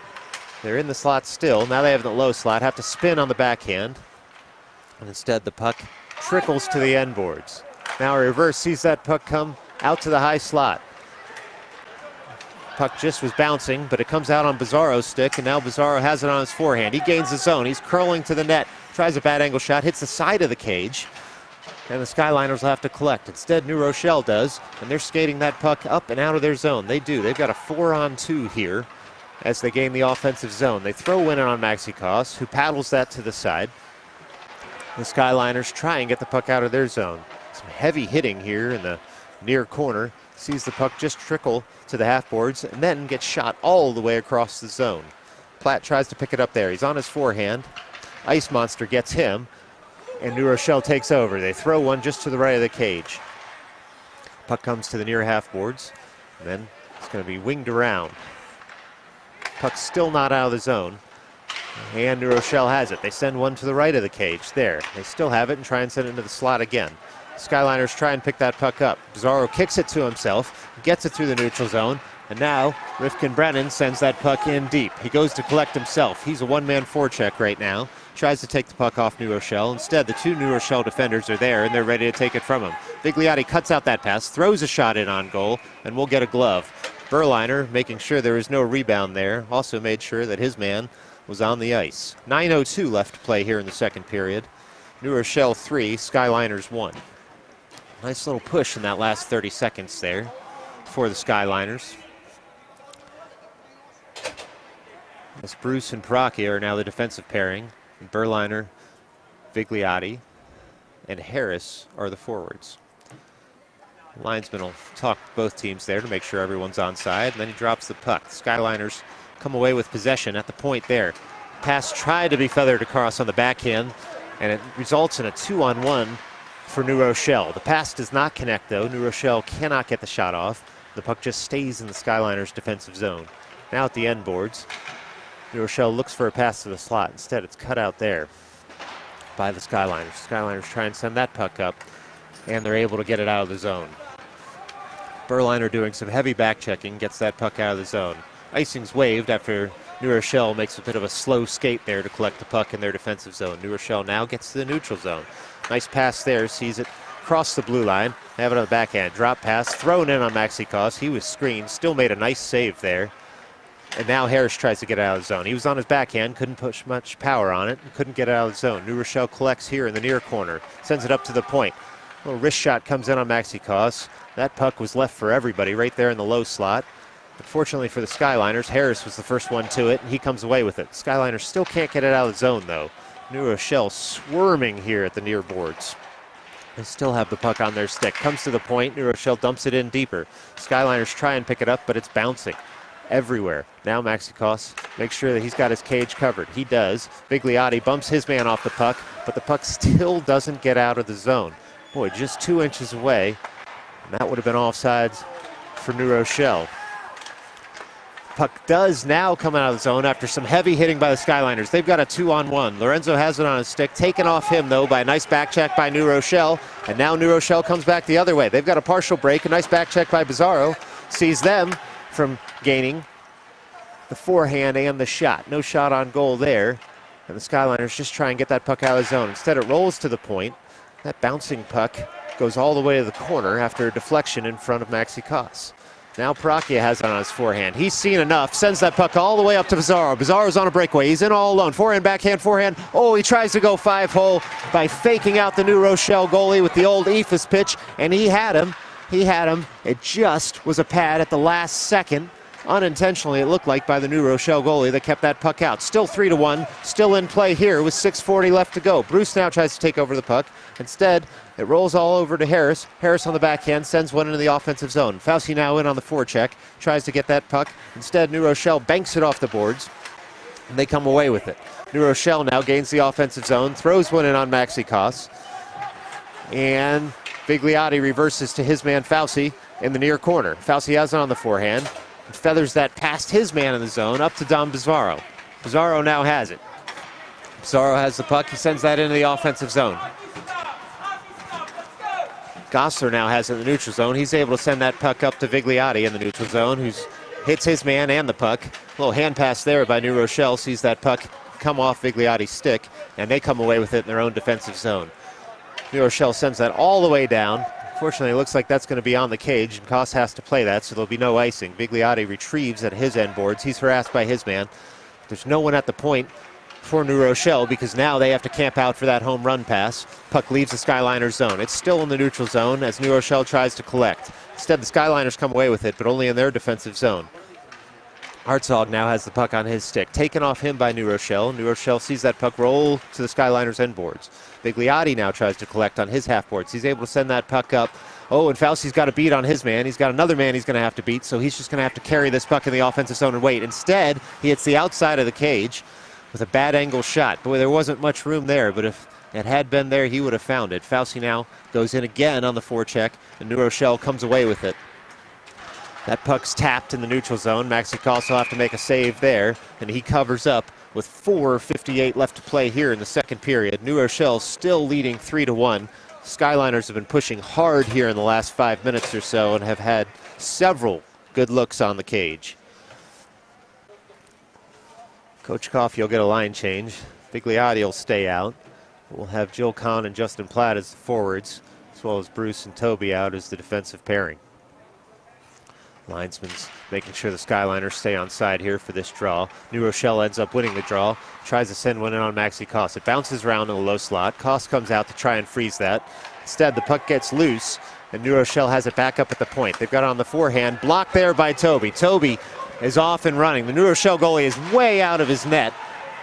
They're in the slot still. Now they have the low slot, have to spin on the backhand. And instead the puck trickles to the end boards. Now a reverse sees that puck come out to the high slot. Puck just was bouncing, but it comes out on Bizarro's stick, and now Bizarro has it on his forehand. He gains the zone. He's curling to the net. Tries a bad angle shot, hits the side of the cage. And the Skyliners will have to collect. Instead, New Rochelle does, and they're skating that puck up and out of their zone. They do. They've got a 4-on-2 here as they gain the offensive zone. They throw in on Maxi Koss, who paddles that to the side. The Skyliners try and get the puck out of their zone. Some heavy hitting here in the near corner. Sees the puck just trickle to the half boards and then gets shot all the way across the zone. Platt tries to pick it up there. He's on his forehand. Ice Monster gets him, and New Rochelle takes over. They throw one just to the right of the cage. Puck comes to the near half boards, and then it's going to be winged around. Puck's still not out of the zone, and New Rochelle has it. They send one to the right of the cage. There, they still have it and try and send it into the slot again. Skyliners try and pick that puck up. Bizarro kicks it to himself, gets it through the neutral zone, and now Rifkin Brennan sends that puck in deep. He goes to collect himself. He's a one-man forecheck right now. Tries to take the puck off New Rochelle. Instead, the two New Rochelle defenders are there, and they're ready to take it from him. Vigliotti cuts out that pass, throws a shot in on goal, and we'll get a glove. Berliner, making sure there was no rebound there, also made sure that his man was on the ice. 9:02 left to play here in the second period. New Rochelle 3, Skyliners 1. Nice little push in that last 30 seconds there for the Skyliners. As Bruce and Paracchia are now the defensive pairing. And Berliner, Vigliotti, and Harris are the forwards. Linesman will talk both teams there to make sure everyone's onside, and then he drops the puck. The Skyliners come away with possession at the point there. Pass tried to be feathered across on the backhand, and it results in a 2-on-1 for New Rochelle. The pass does not connect, though. New Rochelle cannot get the shot off. The puck just stays in the Skyliners' defensive zone. Now at the end boards, New Rochelle looks for a pass to the slot. Instead, it's cut out there by the Skyliners. Skyliners try and send that puck up, and they're able to get it out of the zone. Berliner doing some heavy back checking, gets that puck out of the zone. Icing's waved after New Rochelle makes a bit of a slow skate there to collect the puck in their defensive zone. New Rochelle now gets to the neutral zone. Nice pass there, sees it cross the blue line. Have it on the backhand. Drop pass, thrown in on Maxi Koss. He was screened, still made a nice save there. And now Harris tries to get out of the zone. He was on his backhand, couldn't push much power on it, couldn't get it out of the zone. New Rochelle collects here in the near corner, sends it up to the point. A little wrist shot comes in on Maxi Koss. That puck was left for everybody right there in the low slot. But fortunately for the Skyliners, Harris was the first one to it, and he comes away with it. Skyliners still can't get it out of the zone, though. New Rochelle swarming here at the near boards. They still have the puck on their stick. Comes to the point. New Rochelle dumps it in deeper. Skyliners try and pick it up, but it's bouncing everywhere. Now Maxi Koss makes sure that he's got his cage covered. He does. Vigliotti bumps his man off the puck, but the puck still doesn't get out of the zone. Boy, just 2 inches away. And that would have been offsides for New Rochelle. Puck does now come out of the zone after some heavy hitting by the Skyliners. They've got a 2-on-1. Lorenzo has it on his stick, taken off him, though, by a nice back check by New Rochelle. And now New Rochelle comes back the other way. They've got a partial break, a nice back check by Bizarro. Sees them from gaining the forehand and the shot. No shot on goal there. And the Skyliners just try and get that puck out of the zone. Instead, it rolls to the point. That bouncing puck goes all the way to the corner after a deflection in front of Maxi Koss. Now Paracchia has it on his forehand. He's seen enough, sends that puck all the way up to Bizarro. Bizarro's on a breakaway. He's in all alone. Forehand, backhand, forehand. Oh, he tries to go 5-hole by faking out the New Rochelle goalie with the old Ephus pitch, and he had him. He had him. It just was a pad at the last second. Unintentionally, it looked like, by the New Rochelle goalie that kept that puck out. Still 3-1, still in play here with 6:40 left to go. Bruce now tries to take over the puck. Instead, it rolls all over to Harris. Harris on the backhand sends one into the offensive zone. Fauci now in on the forecheck, tries to get that puck. Instead, New Rochelle banks it off the boards, and they come away with it. New Rochelle now gains the offensive zone, throws one in on Maxi Koss, and Vigliotti reverses to his man Fauci in the near corner. Fauci has it on the forehand. Feathers that past his man in the zone up to Dom Bizarro. Bizarro now has it. Bizarro has the puck. He sends that into the offensive zone. Gossler now has it in the neutral zone. He's able to send that puck up to Vigliotti in the neutral zone, who's hits his man and the puck. A little hand pass there by New Rochelle, sees that puck come off Vigliotti's stick, and they come away with it in their own defensive zone. New Rochelle sends that all the way down. Fortunately, it looks like that's going to be on the cage, and Koss has to play that, so there'll be no icing. Vigliotti retrieves at his end boards. He's harassed by his man. There's no one at the point for New Rochelle because now they have to camp out for that home run pass. Puck leaves the Skyliners zone. It's still in the neutral zone as New Rochelle tries to collect. Instead, the Skyliners come away with it, but only in their defensive zone. Hartzog now has the puck on his stick, taken off him by New Rochelle. New Rochelle sees that puck roll to the Skyliners' end boards. Vigliotti now tries to collect on his half boards. He's able to send that puck up. Oh, and Fauci's got a beat on his man. He's got another man he's going to have to beat, so he's just going to have to carry this puck in the offensive zone and wait. Instead, he hits the outside of the cage with a bad angle shot. Boy, there wasn't much room there, but if it had been there, he would have found it. Fauci now goes in again on the forecheck, and New Rochelle comes away with it. That puck's tapped in the neutral zone. Maxi Koss will have to make a save there, and he covers up with 4:58 left to play here in the second period. New Rochelle still leading 3-1. Skyliners have been pushing hard here in the last 5 minutes or so and have had several good looks on the cage. Coach Coffey will get a line change. Vigliotti will stay out. We'll have Jill Kahn and Justin Platt as the forwards, as well as Bruce and Toby out as the defensive pairing. Linesman's making sure the Skyliners stay on side here for this draw. New Rochelle ends up winning the draw. Tries to send one in on Maxi Koss. It bounces around in the low slot. Koss comes out to try and freeze that. Instead, the puck gets loose, and New Rochelle has it back up at the point. They've got it on the forehand. Blocked there by Toby. Toby is off and running. The New Rochelle goalie is way out of his net,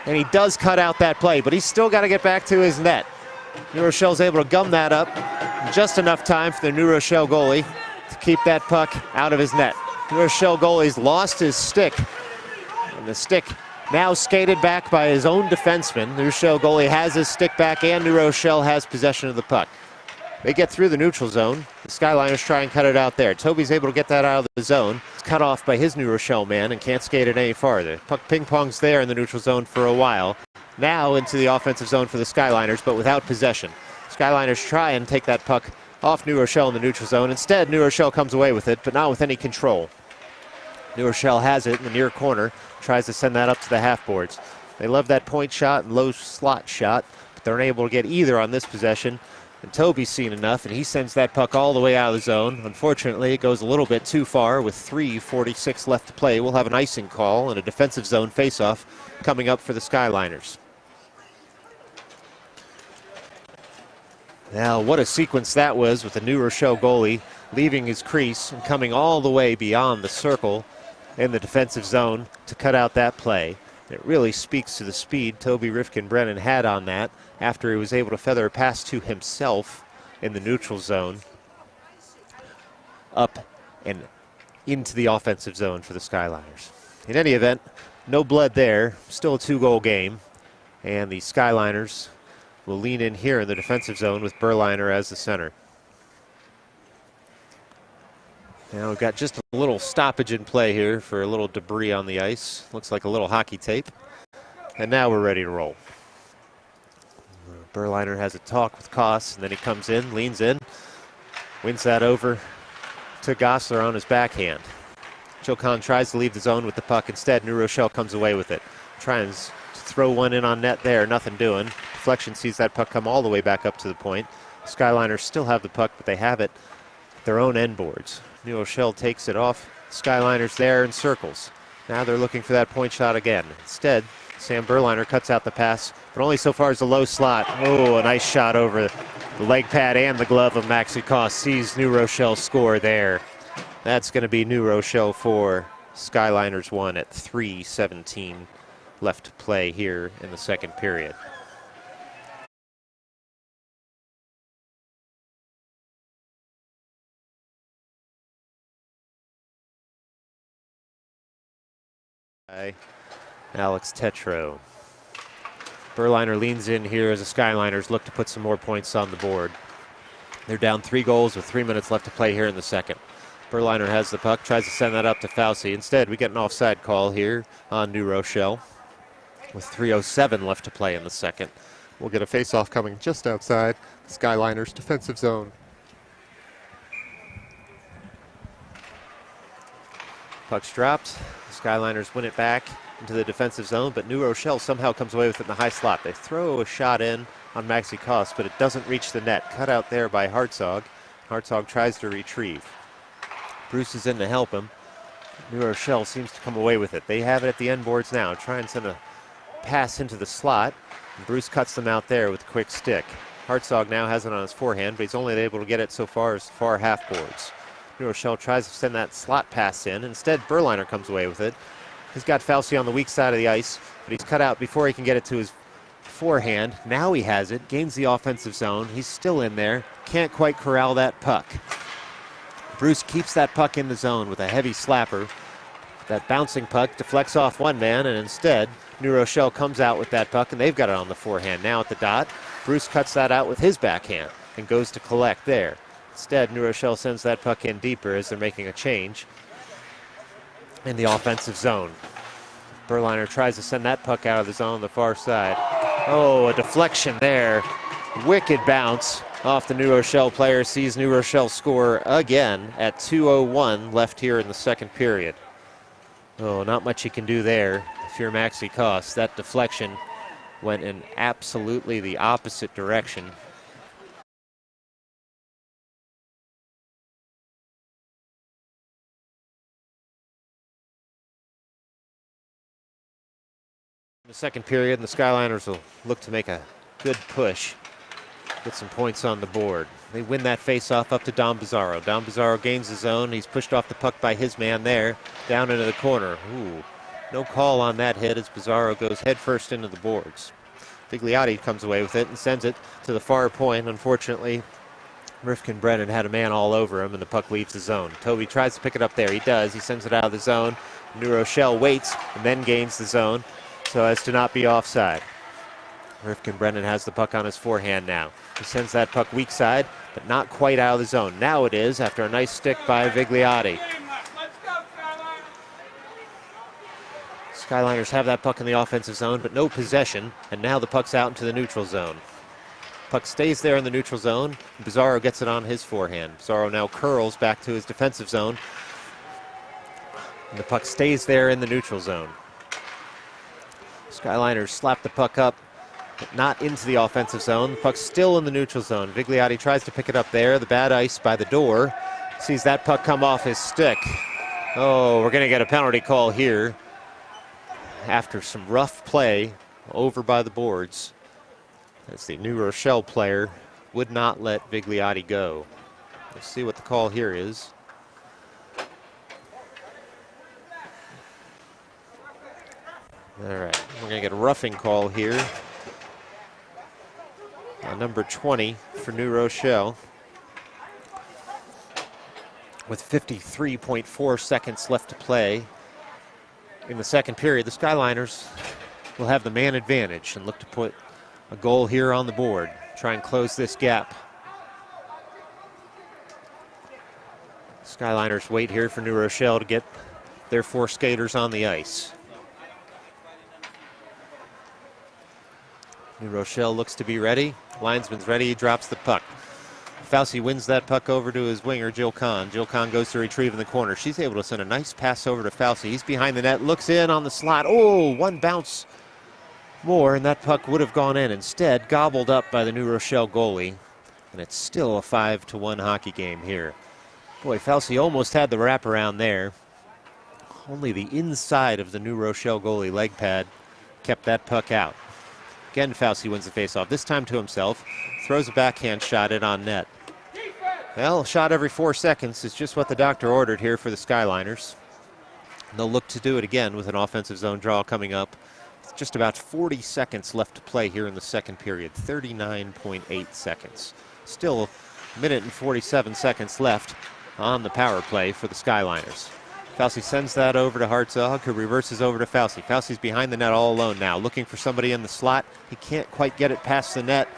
and he does cut out that play, but he's still got to get back to his net. New Rochelle's able to gum that up. Just enough time for the New Rochelle goalie to keep that puck out of his net. New Rochelle goalie's lost his stick, and the stick now skated back by his own defenseman. New Rochelle goalie has his stick back, and New Rochelle has possession of the puck. They get through the neutral zone. The Skyliners try and cut it out there. Toby's able to get that out of the zone. It's cut off by his New Rochelle man and can't skate it any farther. Puck ping-pongs there in the neutral zone for a while. Now into the offensive zone for the Skyliners, but without possession. Skyliners try and take that puck off New Rochelle in the neutral zone. Instead, New Rochelle comes away with it, but not with any control. New Rochelle has it in the near corner, tries to send that up to the half boards. They love that point shot and low slot shot, but they're unable to get either on this possession. And Toby's seen enough, and he sends that puck all the way out of the zone. Unfortunately, it goes a little bit too far with 3:46 left to play. We'll have an icing call and a defensive zone faceoff coming up for the Skyliners. Now, what a sequence that was with the New Rochelle goalie leaving his crease and coming all the way beyond the circle in the defensive zone to cut out that play. It really speaks to the speed Toby Rifkin-Brennan had on that after he was able to feather a pass to himself in the neutral zone up and into the offensive zone for the Skyliners. In any event, no blood there, still a 2-goal game, and the Skyliners will lean in here in the defensive zone with Berliner as the center. Now we've got just a little stoppage in play here for a little debris on the ice. Looks like a little hockey tape. And now we're ready to roll. Berliner has a talk with Koss, and then he comes in, leans in, wins that over to Gossler on his backhand. Chilcon tries to leave the zone with the puck. Instead, New Rochelle comes away with it. Tries to throw one in on net there, nothing doing. Deflection sees that puck come all the way back up to the point. Skyliners still have the puck, but they have it at their own end boards. New Rochelle takes it off. Skyliners there in circles. Now they're looking for that point shot again. Instead, Sam Berliner cuts out the pass, but only so far as the low slot. Oh, a nice shot over the leg pad and the glove of Maxi Koss. Sees New Rochelle score there. That's going to be New Rochelle 4, Skyliners 1 at 3:17 left to play here in the second period. Alex Tetro. Berliner leans in here as the Skyliners look to put some more points on the board. They're down 3 goals with 3 minutes left to play here in the second. Berliner has the puck, tries to send that up to Fauci. Instead, we get an offside call here on New Rochelle with 3:07 left to play in the second. We'll get a face-off coming just outside the Skyliners' defensive zone. Puck's dropped. The Skyliners win it back into the defensive zone, but New Rochelle somehow comes away with it in the high slot. They throw a shot in on Maxi Koss, but it doesn't reach the net. Cut out there by Hartzog. Hartzog tries to retrieve. Bruce is in to help him. New Rochelle seems to come away with it. They have it at the end boards now. Try and send a pass into the slot. And Bruce cuts them out there with a quick stick. Hartzog now has it on his forehand, but he's only able to get it so far as far half boards. New Rochelle tries to send that slot pass in. Instead, Berliner comes away with it. He's got Fauci on the weak side of the ice, but he's cut out before he can get it to his forehand. Now he has it, gains the offensive zone. He's still in there, can't quite corral that puck. Bruce keeps that puck in the zone with a heavy slapper. That bouncing puck deflects off one man, and instead, New Rochelle comes out with that puck, and they've got it on the forehand. Now at the dot, Bruce cuts that out with his backhand and goes to collect there. Instead, New Rochelle sends that puck in deeper as they're making a change in the offensive zone. Berliner tries to send that puck out of the zone on the far side. Oh, a deflection there. Wicked bounce off the New Rochelle player. Sees New Rochelle score again at 2:01 left here in the second period. Oh, not much you can do there if you're Maxi Koss. That deflection went in absolutely the opposite direction. In the second period, the Skyliners will look to make a good push, get some points on the board. They win that face-off up to Dom Bizarro. Dom Bizarro gains his own. He's pushed off the puck by his man there, down into the corner. Ooh, no call on that hit as Bizarro goes headfirst into the boards. Vigliotti comes away with it and sends it to the far point. Unfortunately, Rifkin Brennan had a man all over him, and the puck leaves the zone. Toby tries to pick it up there. He does. He sends it out of the zone. New Rochelle waits and then gains the zone so as to not be offside. Rifkin Brennan has the puck on his forehand now. He sends that puck weak side, but not quite out of the zone. Now it is after a nice stick by Vigliotti. Skyliners have that puck in the offensive zone, but no possession, and now the puck's out into the neutral zone. Puck stays there in the neutral zone. Bizarro gets it on his forehand. Bizarro now curls back to his defensive zone, and the puck stays there in the neutral zone. Skyliners slap the puck up, but not into the offensive zone. The puck's still in the neutral zone. Vigliotti tries to pick it up there. The bad ice by the door. Sees that puck come off his stick. Oh, we're going to get a penalty call here after some rough play over by the boards, as the New Rochelle player would not let Vigliotti go. Let's see what the call here is. All right, we're going to get a roughing call here. Number 20 for New Rochelle. With 53.4 seconds left to play in the second period, the Skyliners will have the man advantage and look to put a goal here on the board. Try and close this gap. Skyliners wait here for New Rochelle to get their four skaters on the ice. New Rochelle looks to be ready. Linesman's ready, he drops the puck. Fauci wins that puck over to his winger, Jill Kahn. Jill Kahn goes to retrieve in the corner. She's able to send a nice pass over to Fauci. He's behind the net, looks in on the slot. Oh, one bounce more, and that puck would have gone in. Instead, gobbled up by the New Rochelle goalie. And it's still a 5-1 hockey game here. Boy, Fauci almost had the wraparound there. Only the inside of the New Rochelle goalie leg pad kept that puck out. Again, Fauci wins the faceoff, this time to himself. Throws a backhand shot in on net. Well, a shot every 4 seconds is just what the doctor ordered here for the Skyliners. And they'll look to do it again with an offensive zone draw coming up. With just about 40 seconds left to play here in the second period. 39.8 seconds. Still a minute and 47 seconds left on the power play for the Skyliners. Fauci sends that over to Hartzog, who reverses over to Fauci. Fauci's behind the net all alone now, looking for somebody in the slot. He can't quite get it past the net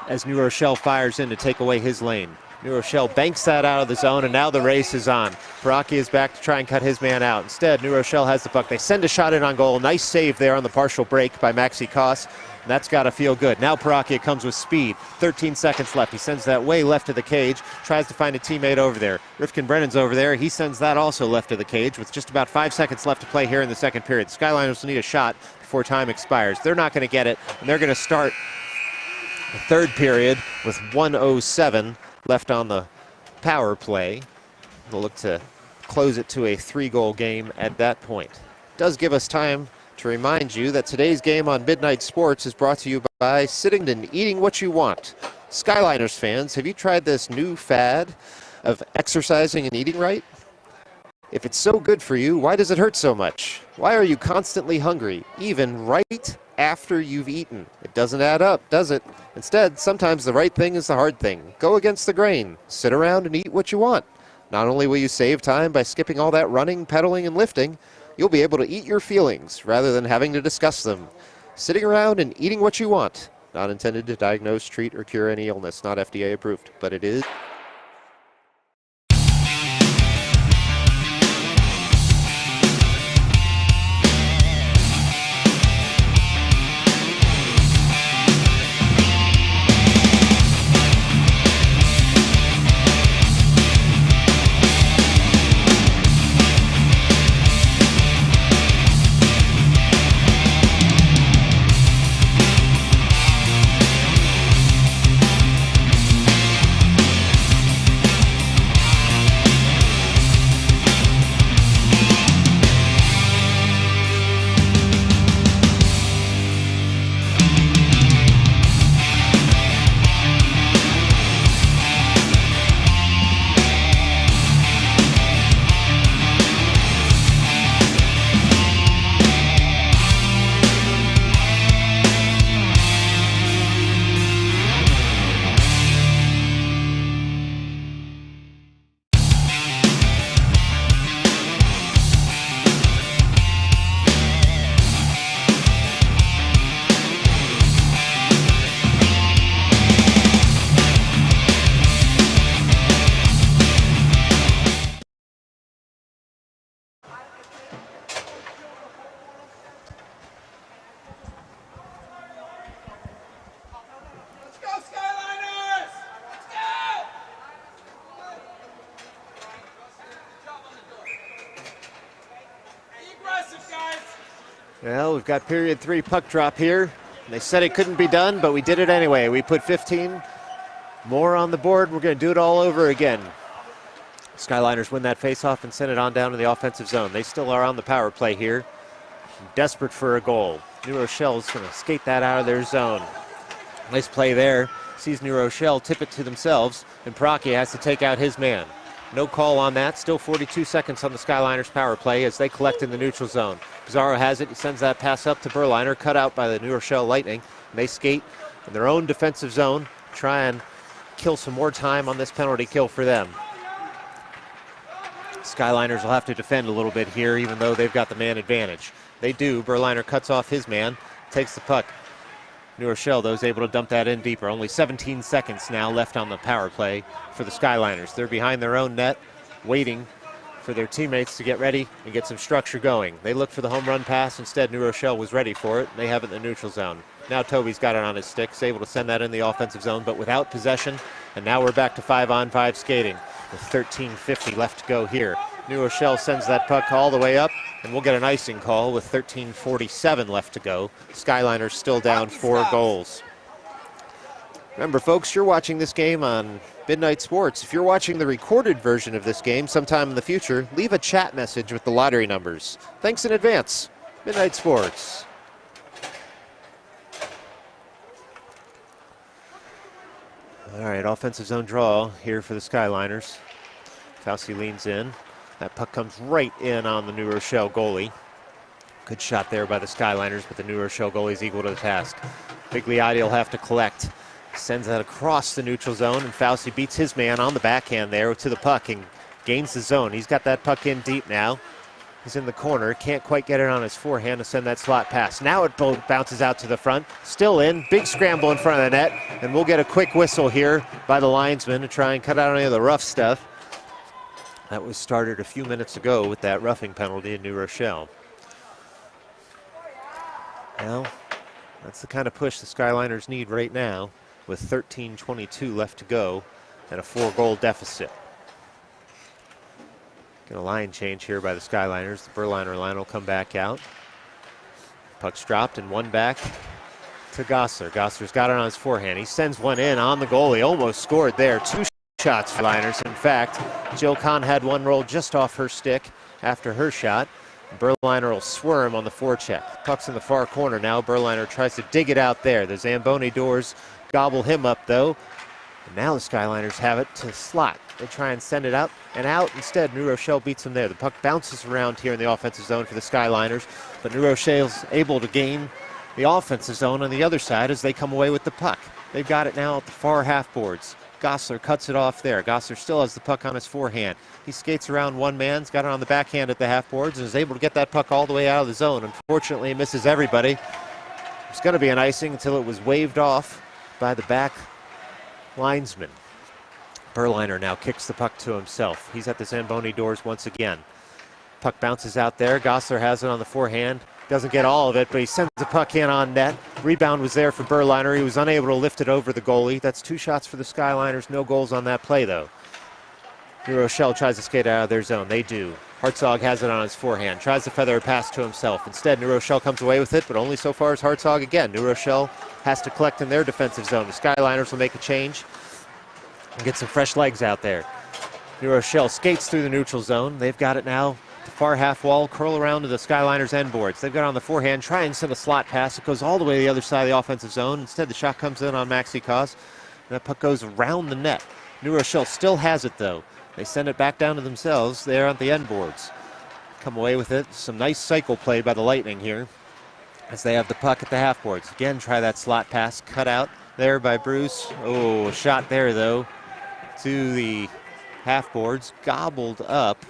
as New Rochelle fires in to take away his lane. New Rochelle banks that out of the zone, and now the race is on. Paraki is back to try and cut his man out. Instead, New Rochelle has the puck. They send a shot in on goal. Nice save there on the partial break by Maxi Koss. And that's got to feel good. Now Paraki comes with speed. 13 seconds left. He sends that way left of the cage, tries to find a teammate over there. Rifkin Brennan's over there. He sends that also left of the cage with just about 5 seconds left to play here in the second period. The Skyliners will need a shot before time expires. They're not going to get it, and they're going to start the third period with 1:07 left on the power play. They'll look to close it to a 3-goal game at that point. Does give us time to remind you that today's game on Midnight Sports is brought to you by sitting and eating what you want. Skyliners fans, have you tried this new fad of exercising and eating right? If it's so good for you, why does it hurt so much? Why are you constantly hungry, even right after you've eaten? It doesn't add up, does it? Instead, sometimes the right thing is the hard thing. Go against the grain. Sit around and eat what you want. Not only will you save time by skipping all that running, pedaling, and lifting, you'll be able to eat your feelings rather than having to discuss them. Sitting around and eating what you want. Not intended to diagnose, treat, or cure any illness. Not FDA approved, but it is. Well, we've got period 3 puck drop here. They said it couldn't be done, but we did it anyway. We put 15 more on the board. We're going to do it all over again. Skyliners win that faceoff and send it on down to the offensive zone. They still are on the power play here, desperate for a goal. New Rochelle's going to skate that out of their zone. Nice play there. Sees New Rochelle tip it to themselves, and Paraki has to take out his man. No call on that. Still 42 seconds on the Skyliners power play as they collect in the neutral zone. Pizarro has it. He sends that pass up to Berliner, cut out by the New Rochelle Lightning. And they skate in their own defensive zone, try and kill some more time on this penalty kill for them. Skyliners will have to defend a little bit here, even though they've got the man advantage. They do. Berliner cuts off his man, takes the puck. New Rochelle, though, is able to dump that in deeper. Only 17 seconds now left on the power play for the Skyliners. They're behind their own net, waiting for their teammates to get ready and get some structure going. They look for the home run pass. Instead, New Rochelle was ready for it. They have it in the neutral zone. Now Toby's got it on his stick, able to send that in the offensive zone, but without possession. And now we're back to 5-on-5 skating with 13:50 left to go here. New Rochelle sends that puck all the way up, and we'll get an icing call with 13:47 left to go. Skyliners still down 4 goals. Remember, folks, you're watching this game on Midnight Sports. If you're watching the recorded version of this game sometime in the future, leave a chat message with the lottery numbers. Thanks in advance. Midnight Sports. All right, offensive zone draw here for the Skyliners. Fauci leans in. That puck comes right in on the New Rochelle goalie. Good shot there by the Skyliners, but the New Rochelle goalie's equal to the task. Bigliotti will have to collect. Sends that across the neutral zone, and Fauci beats his man on the backhand there to the puck and gains the zone. He's got that puck in deep now. is in the corner. Can't quite get it on his forehand to send that slot pass. Now it bounces out to the front. Still in. Big scramble in front of the net. And we'll get a quick whistle here by the linesman to try and cut out any of the rough stuff. That was started a few minutes ago with that roughing penalty in New Rochelle. Well, that's the kind of push the Skyliners need right now with 13:22 left to go and a 4-goal deficit. Get a line change here by the Skyliners. The Berliner line will come back out. Puck's dropped and one back to Gossler. Gossler's got it on his forehand. He sends one in on the goal. He almost scored there. 2 shots for Liners. In fact, Jill Kahn had one roll just off her stick after her shot. Berliner will swerve on the forecheck. Puck's in the far corner now. Berliner tries to dig it out there. The Zamboni doors gobble him up though. And now the Skyliners have it to slot. They try and send it out and out. Instead, New Rochelle beats them there. The puck bounces around here in the offensive zone for the Skyliners, but New Rochelle's able to gain the offensive zone on the other side as they come away with the puck. They've got it now at the far half boards. Gossler cuts it off there. Gossler still has the puck on his forehand. He skates around one man, he's got it on the backhand at the half boards, and is able to get that puck all the way out of the zone. Unfortunately, he misses everybody. It's going to be an icing until it was waved off by the back linesman. Berliner now kicks the puck to himself. He's at the Zamboni doors once again. Puck bounces out there. Gossler has it on the forehand. Doesn't get all of it, but he sends the puck in on net. Rebound was there for Berliner. He was unable to lift it over the goalie. That's 2 shots for the Skyliners. No goals on that play, though. New Rochelle tries to skate out of their zone. They do. Hartzog has it on his forehand. Tries to feather a pass to himself. Instead, New Rochelle comes away with it, but only so far as Hartzog again. New Rochelle has to collect in their defensive zone. The Skyliners will make a change and get some fresh legs out there. New Rochelle skates through the neutral zone. They've got it now. The far half wall, curl around to the Skyliners' end boards. They've got it on the forehand, try and send a slot pass. It goes all the way to the other side of the offensive zone. Instead, the shot comes in on Maxi Koss. That puck goes around the net. New Rochelle still has it, though. They send it back down to themselves there at the end boards. Come away with it. Some nice cycle play by the Lightning here as they have the puck at the half boards. Again, try that slot pass. Cut out there by Bruce. Oh, a shot there, though, to the half boards. Gobbled up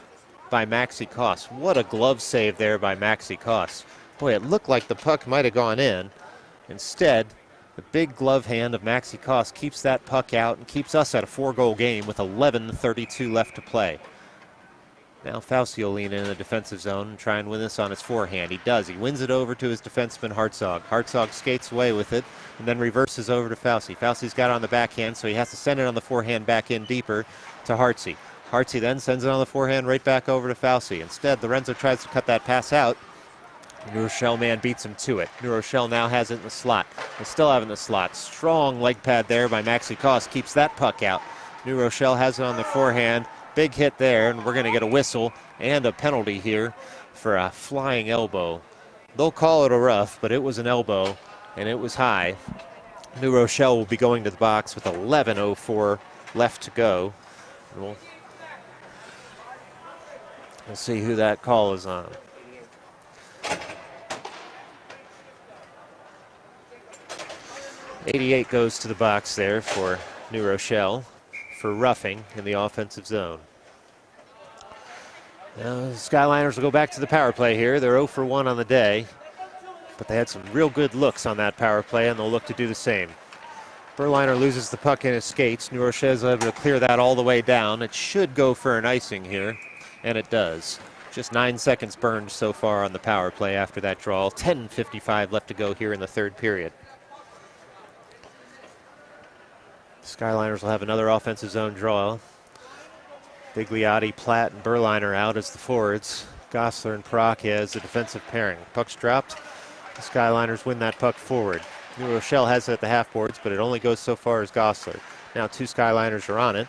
by Maxi Koss. What a glove save there by Maxi Koss. Boy, it looked like the puck might have gone in. Instead, the big glove hand of Maxi Koss keeps that puck out and keeps us at a 4-goal game with 11:32 left to play. Now Fauci will lean in the defensive zone and try and win this on his forehand. He does. He wins it over to his defenseman Hartzog. Hartzog skates away with it and then reverses over to Fauci. Fauci's got it on the backhand, so he has to send it on the forehand back in deeper to Hartzy. Hartzy then sends it on the forehand right back over to Fauci. Instead, Lorenzo tries to cut that pass out. New Rochelle man beats him to it. New Rochelle now has it in the slot. They still have it in the slot. Strong leg pad there by Maxi Koss. Keeps that puck out. New Rochelle has it on the forehand. Big hit there, and we're going to get a whistle and a penalty here for a flying elbow. They'll call it a rough, but it was an elbow, and it was high. New Rochelle will be going to the box with 11:04 left to go. We'll see who that call is on. '88 goes to the box there for New Rochelle for roughing in the offensive zone. Now the Skyliners will go back to the power play here. They're 0 for 1 on the day, but they had some real good looks on that power play, and they'll look to do the same. Berliner loses the puck in his skates. New Rochelle is able to clear that all the way down. It should go for an icing here, and it does. Just 9 seconds burned so far on the power play after that draw. 10:55 left to go here in the third period. Skyliners will have another offensive zone draw. Bigliotti, Platt, and Berliner out as the forwards. Gossler and Paracchia as the defensive pairing. Puck's dropped. The Skyliners win that puck forward. New Rochelle has it at the half boards, but it only goes so far as Gossler. Now 2 Skyliners are on it.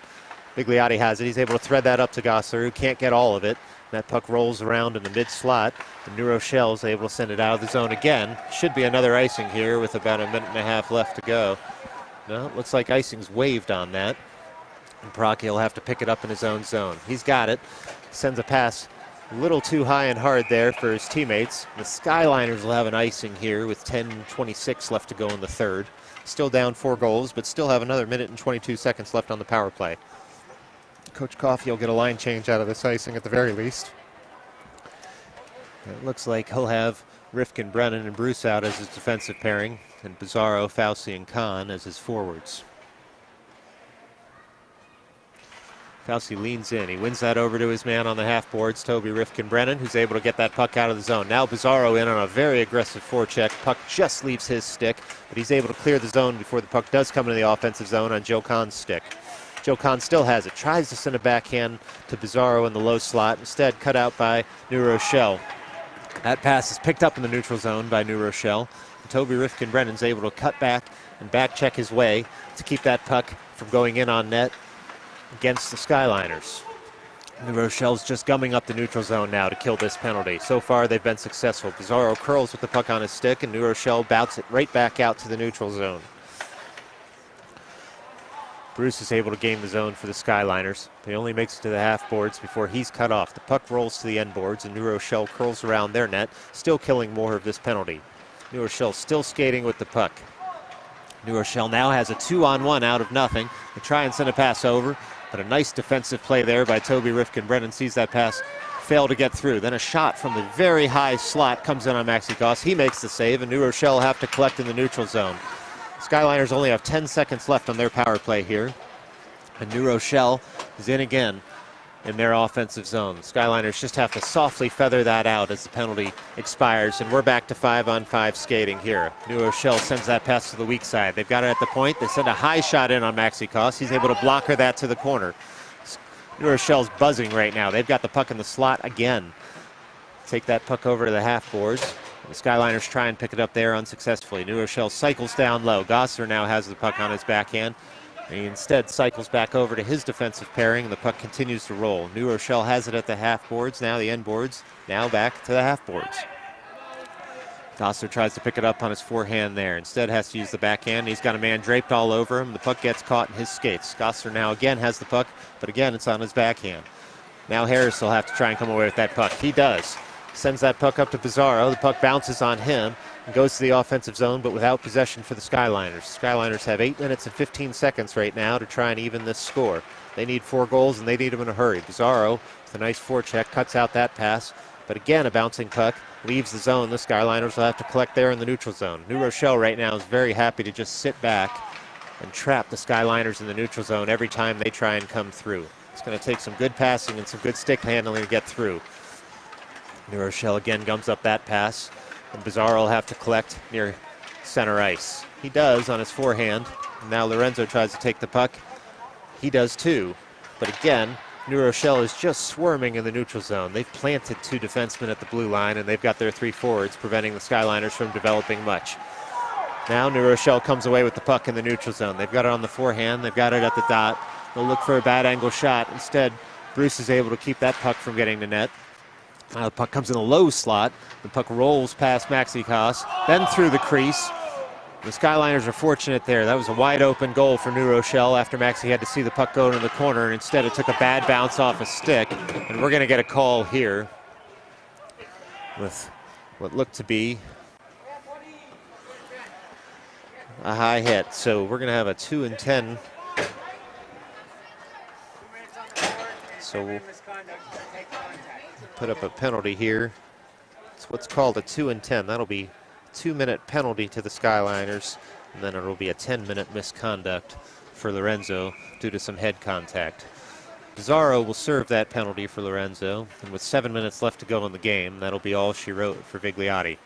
Bigliotti has it. He's able to thread that up to Gossler, who can't get all of it. That puck rolls around in the mid slot. And New Rochelle is able to send it out of the zone again. Should be another icing here with about a minute and a half left to go. No, it looks like icing's waved on that. And Paracchia will have to pick it up in his own zone. He's got it. Sends a pass a little too high and hard there for his teammates. The Skyliners will have an icing here with 10:26 left to go in the third. Still down 4 goals, but still have another minute and 22 seconds left on the power play. Coach Coffey will get a line change out of this icing at the very least. It looks like he'll have Rifkin, Brennan, and Bruce out as his defensive pairing, and Bizarro, Fauci, and Kahn as his forwards. Fauci leans in. He wins that over to his man on the half boards, Toby Rifkin Brennan, who's able to get that puck out of the zone. Now Bizarro in on a very aggressive forecheck. Puck just leaves his stick, but he's able to clear the zone before the puck does come into the offensive zone on Joe Kahn's stick. Joe Kahn still has it. Tries to send a backhand to Bizarro in the low slot. Instead, cut out by New Rochelle. That pass is picked up in the neutral zone by New Rochelle. And Toby Rifkin Brennan's able to cut back and back check his way to keep that puck from going in on net against the Skyliners. New Rochelle's just gumming up the neutral zone now to kill this penalty. So far, they've been successful. Bizarro curls with the puck on his stick, and New Rochelle bouts it right back out to the neutral zone. Bruce is able to gain the zone for the Skyliners. He only makes it to the half boards before he's cut off. The puck rolls to the end boards, and New Rochelle curls around their net, still killing more of this penalty. New Rochelle still skating with the puck. New Rochelle now has a 2-on-1 out of nothing. They try and send a pass over, but a nice defensive play there by Toby Rifkin. Brennan sees that pass fail to get through. Then a shot from the very high slot comes in on Maxi Goss. He makes the save, and New Rochelle have to collect in the neutral zone. Skyliners only have 10 seconds left on their power play here, and New Rochelle is in again in their offensive zone. Skyliners just have to softly feather that out as the penalty expires, and we're back to 5-on-5 skating here. New Rochelle sends that pass to the weak side. They've got it at the point. They send a high shot in on Maxi Goss. He's able to blocker that to the corner. New Rochelle's buzzing right now. They've got the puck in the slot again. Take that puck over to the half boards. The Skyliners try and pick it up there unsuccessfully. New Rochelle cycles down low. Gosser now has the puck on his backhand. And he instead cycles back over to his defensive pairing, and the puck continues to roll. New Rochelle has it at the half boards, now the end boards, now back to the half boards. Gosser tries to pick it up on his forehand there. Instead has to use the backhand. He's got a man draped all over him. The puck gets caught in his skates. Gosser now again has the puck, but again it's on his backhand. Now Harris will have to try and come away with that puck. He does. Sends that puck up to Bizarro. The puck bounces on him and goes to the offensive zone, but without possession for the Skyliners. Skyliners have 8 minutes and 15 seconds right now to try and even this score. They need 4 goals, and they need them in a hurry. Bizarro, with a nice forecheck, cuts out that pass, but again a bouncing puck leaves the zone. The Skyliners will have to collect there in the neutral zone. New Rochelle right now is very happy to just sit back and trap the Skyliners in the neutral zone every time they try and come through. It's going to take some good passing and some good stick handling to get through. New Rochelle again gums up that pass, and Bizarro will have to collect near center ice. He does on his forehand. Now Lorenzo tries to take the puck. He does too. But again, New Rochelle is just swarming in the neutral zone. They've planted 2 defensemen at the blue line, and they've got their 3 forwards, preventing the Skyliners from developing much. Now New Rochelle comes away with the puck in the neutral zone. They've got it on the forehand. They've got it at the dot. They'll look for a bad angle shot. Instead, Bruce is able to keep that puck from getting to net. The puck comes in a low slot. The puck rolls past Maxi Goss, then through the crease. The Skyliners are fortunate there. That was a wide open goal for New Rochelle after Maxi had to see the puck go into the corner, and instead it took a bad bounce off a stick. And we're going to get a call here with what looked to be a high hit. So we're going to have a 2-10. So we'll put up a penalty here. It's what's called a 2-10. That'll be a 2-minute penalty to the Skyliners, and then it'll be a 10-minute misconduct for Lorenzo due to some head contact. Bizarro will serve that penalty for Lorenzo, and with 7 minutes left to go in the game, that'll be all she wrote for Vigliotti.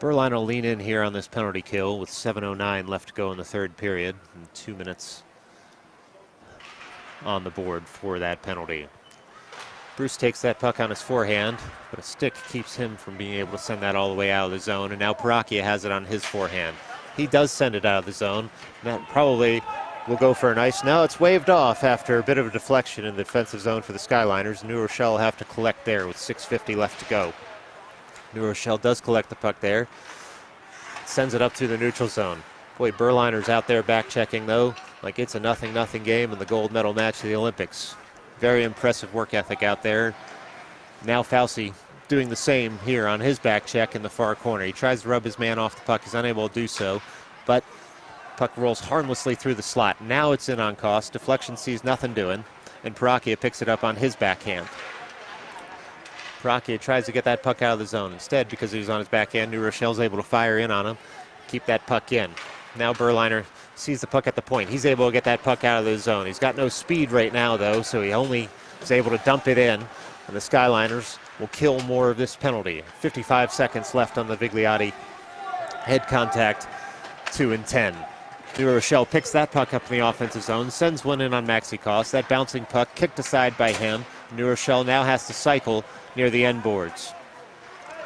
Berline will lean in here on this penalty kill with 7:09 left to go in the third period, and 2 minutes on the board for that penalty. Bruce takes that puck on his forehand, but a stick keeps him from being able to send that all the way out of the zone, and now Paracchia has it on his forehand. He does send it out of the zone. That probably will go for a nice. Now it's waved off after a bit of a deflection in the defensive zone for the Skyliners. New Rochelle will have to collect there with 6:50 left to go. New Rochelle does collect the puck there. Sends it up through the neutral zone. Boy, Berliner's out there back checking though, like it's a 0-0 game in the gold medal match of the Olympics. Very impressive work ethic out there. Now Fauci doing the same here on his back check in the far corner. He tries to rub his man off the puck. He's unable to do so, but puck rolls harmlessly through the slot. Now it's in on Cost. Deflection sees nothing doing, and Paracchia picks it up on his backhand. Rocky tries to get that puck out of the zone. Instead, because he was on his backhand, New Rochelle's able to fire in on him, keep that puck in. Now Berliner sees the puck at the point. He's able to get that puck out of the zone. He's got no speed right now, though, so he only is able to dump it in. And the Skyliners will kill more of this penalty. 55 seconds left on the Vigliotti head contact, 2-10. New Rochelle picks that puck up in the offensive zone, sends one in on Maxi Koss. That bouncing puck kicked aside by him. New Rochelle now has to cycle near the end boards.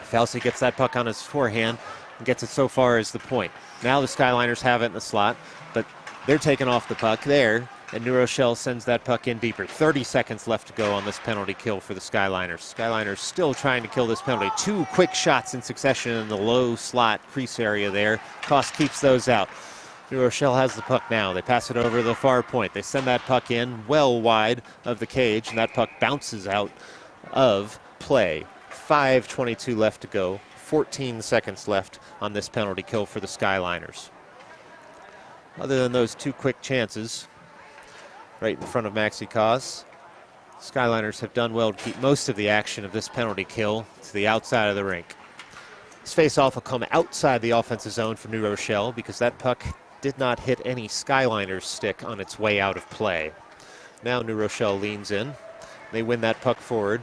Falsey gets that puck on his forehand and gets it so far as the point. Now the Skyliners have it in the slot, but they're taking off the puck there, and New Rochelle sends that puck in deeper. 30 seconds left to go on this penalty kill for the Skyliners. Skyliners still trying to kill this penalty. 2 quick shots in succession in the low slot crease area there. Koss keeps those out. New Rochelle has the puck now. They pass it over to the far point. They send that puck in well wide of the cage, and that puck bounces out of play. 5:22 left to go. 14 seconds left on this penalty kill for the Skyliners. Other than those 2 quick chances right in front of Maxi Koss, Skyliners have done well to keep most of the action of this penalty kill to the outside of the rink. This face-off will come outside the offensive zone for New Rochelle because that puck did not hit any Skyliners stick on its way out of play. Now New Rochelle leans in. They win that puck forward.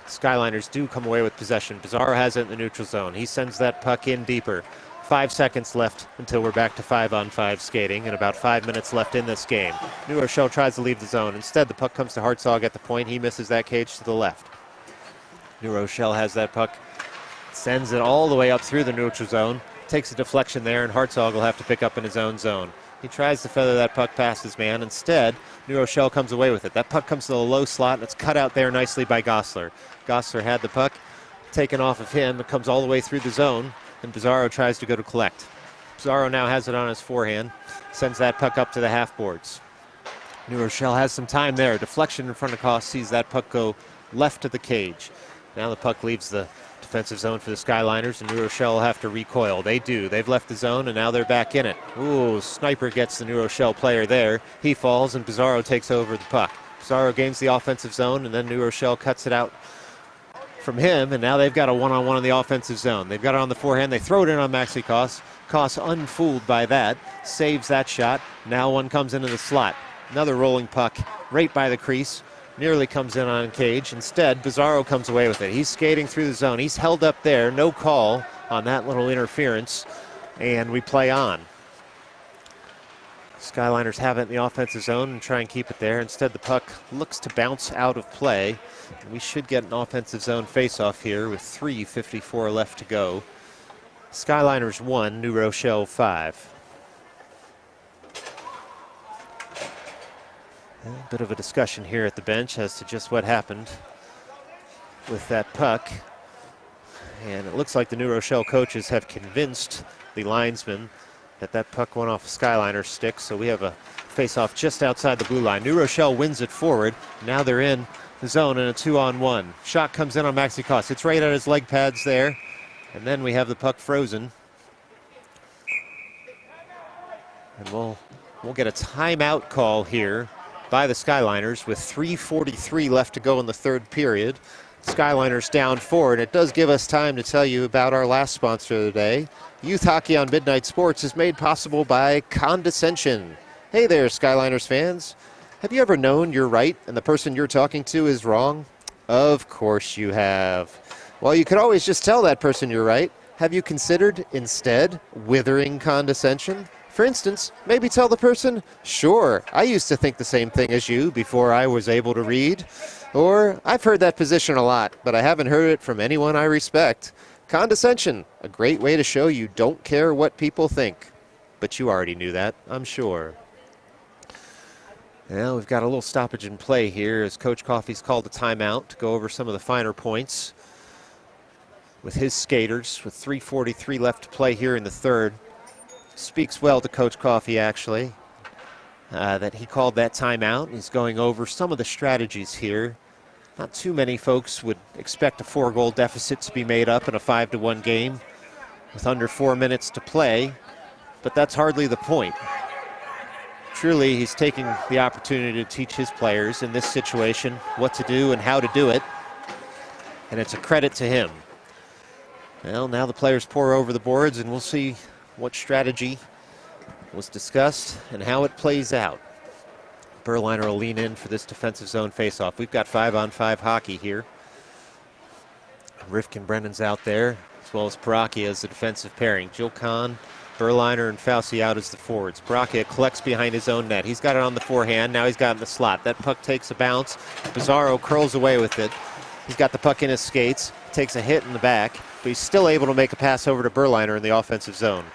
Skyliners do come away with possession. Pizarro has it in the neutral zone. He sends that puck in deeper. 5 seconds left until we're back to 5-on-5 skating, and about 5 minutes left in this game. New Rochelle tries to leave the zone. Instead, the puck comes to Hartzog at the point. He misses that cage to the left. New Rochelle has that puck, sends it all the way up through the neutral zone. Takes a deflection there, and Hartzog will have to pick up in his own zone. He tries to feather that puck past his man. Instead, New Rochelle comes away with it. That puck comes to the low slot, and it's cut out there nicely by Gossler. Gossler had the puck taken off of him. It comes all the way through the zone, and Pizarro tries to go to collect. Pizarro now has it on his forehand, sends that puck up to the half boards. New Rochelle has some time there. Deflection in front of Koss, sees that puck go left of the cage. Now the puck leaves the defensive zone for the Skyliners, and New Rochelle will have to recoil. They do. They've left the zone, and now they're back in it. Ooh, sniper gets the New Rochelle player there. He falls, and Pizarro takes over the puck. Pizarro gains the offensive zone, and then New Rochelle cuts it out from him, and now they've got a one-on-one in the offensive zone. They've got it on the forehand. They throw it in on Maxi Koss. Koss, unfooled by that, saves that shot. Now one comes into the slot. Another rolling puck right by the crease. Nearly comes in on cage. Instead, Pizarro comes away with it. He's skating through the zone. He's held up there. No call on that little interference. And we play on. Skyliners have it in the offensive zone and try and keep it there. Instead, the puck looks to bounce out of play. We should get an offensive zone face-off here with 3:54 left to go. Skyliners 1, New Rochelle 5. A bit of a discussion here at the bench as to just what happened with that puck. And it looks like the New Rochelle coaches have convinced the linesman that that puck went off Skyliner's stick. So we have a face-off just outside the blue line. New Rochelle wins it forward. Now they're in the zone in a 2-on-1. Shot comes in on Maxi Koss. It's right at his leg pads there. And then we have the puck frozen. And we'll get a timeout call here by the Skyliners with 3:43 left to go in the third period. Skyliners down 4, and it does give us time to tell you about our last sponsor of the day. Youth Hockey on Midnight Sports is made possible by Condescension. Hey there, Skyliners fans. Have you ever known you're right and the person you're talking to is wrong? Of course you have. Well, you could always just tell that person you're right. Have you considered instead withering condescension? For instance, maybe tell the person, sure, I used to think the same thing as you before I was able to read. Or, I've heard that position a lot, but I haven't heard it from anyone I respect. Condescension, a great way to show you don't care what people think. But you already knew that, I'm sure. Now we've got a little stoppage in play here as Coach Coffey's called a timeout to go over some of the finer points with his skaters with 3:43 left to play here in the third. Speaks well to Coach Coffey, actually, that he called that timeout. He's going over some of the strategies here. Not too many folks would expect a 4-goal deficit to be made up in a 5-1 game with under 4 minutes to play, but that's hardly the point. Truly, he's taking the opportunity to teach his players in this situation what to do and how to do it. and it's a credit to him. Well, now the players pour over the boards, and we'll see what strategy was discussed and how it plays out. Berliner will lean in for this defensive zone faceoff. We've got 5-on-5 hockey here. Rifkin Brennan's out there, as well as Paracchia as the defensive pairing. Jill Kahn, Berliner, and Fauci out as the forwards. Paracchia collects behind his own net. He's got it on the forehand. Now he's got it in the slot. That puck takes a bounce. Bizarro curls away with it. He's got the puck in his skates. Takes a hit in the back, but he's still able to make a pass over to Berliner in the offensive zone.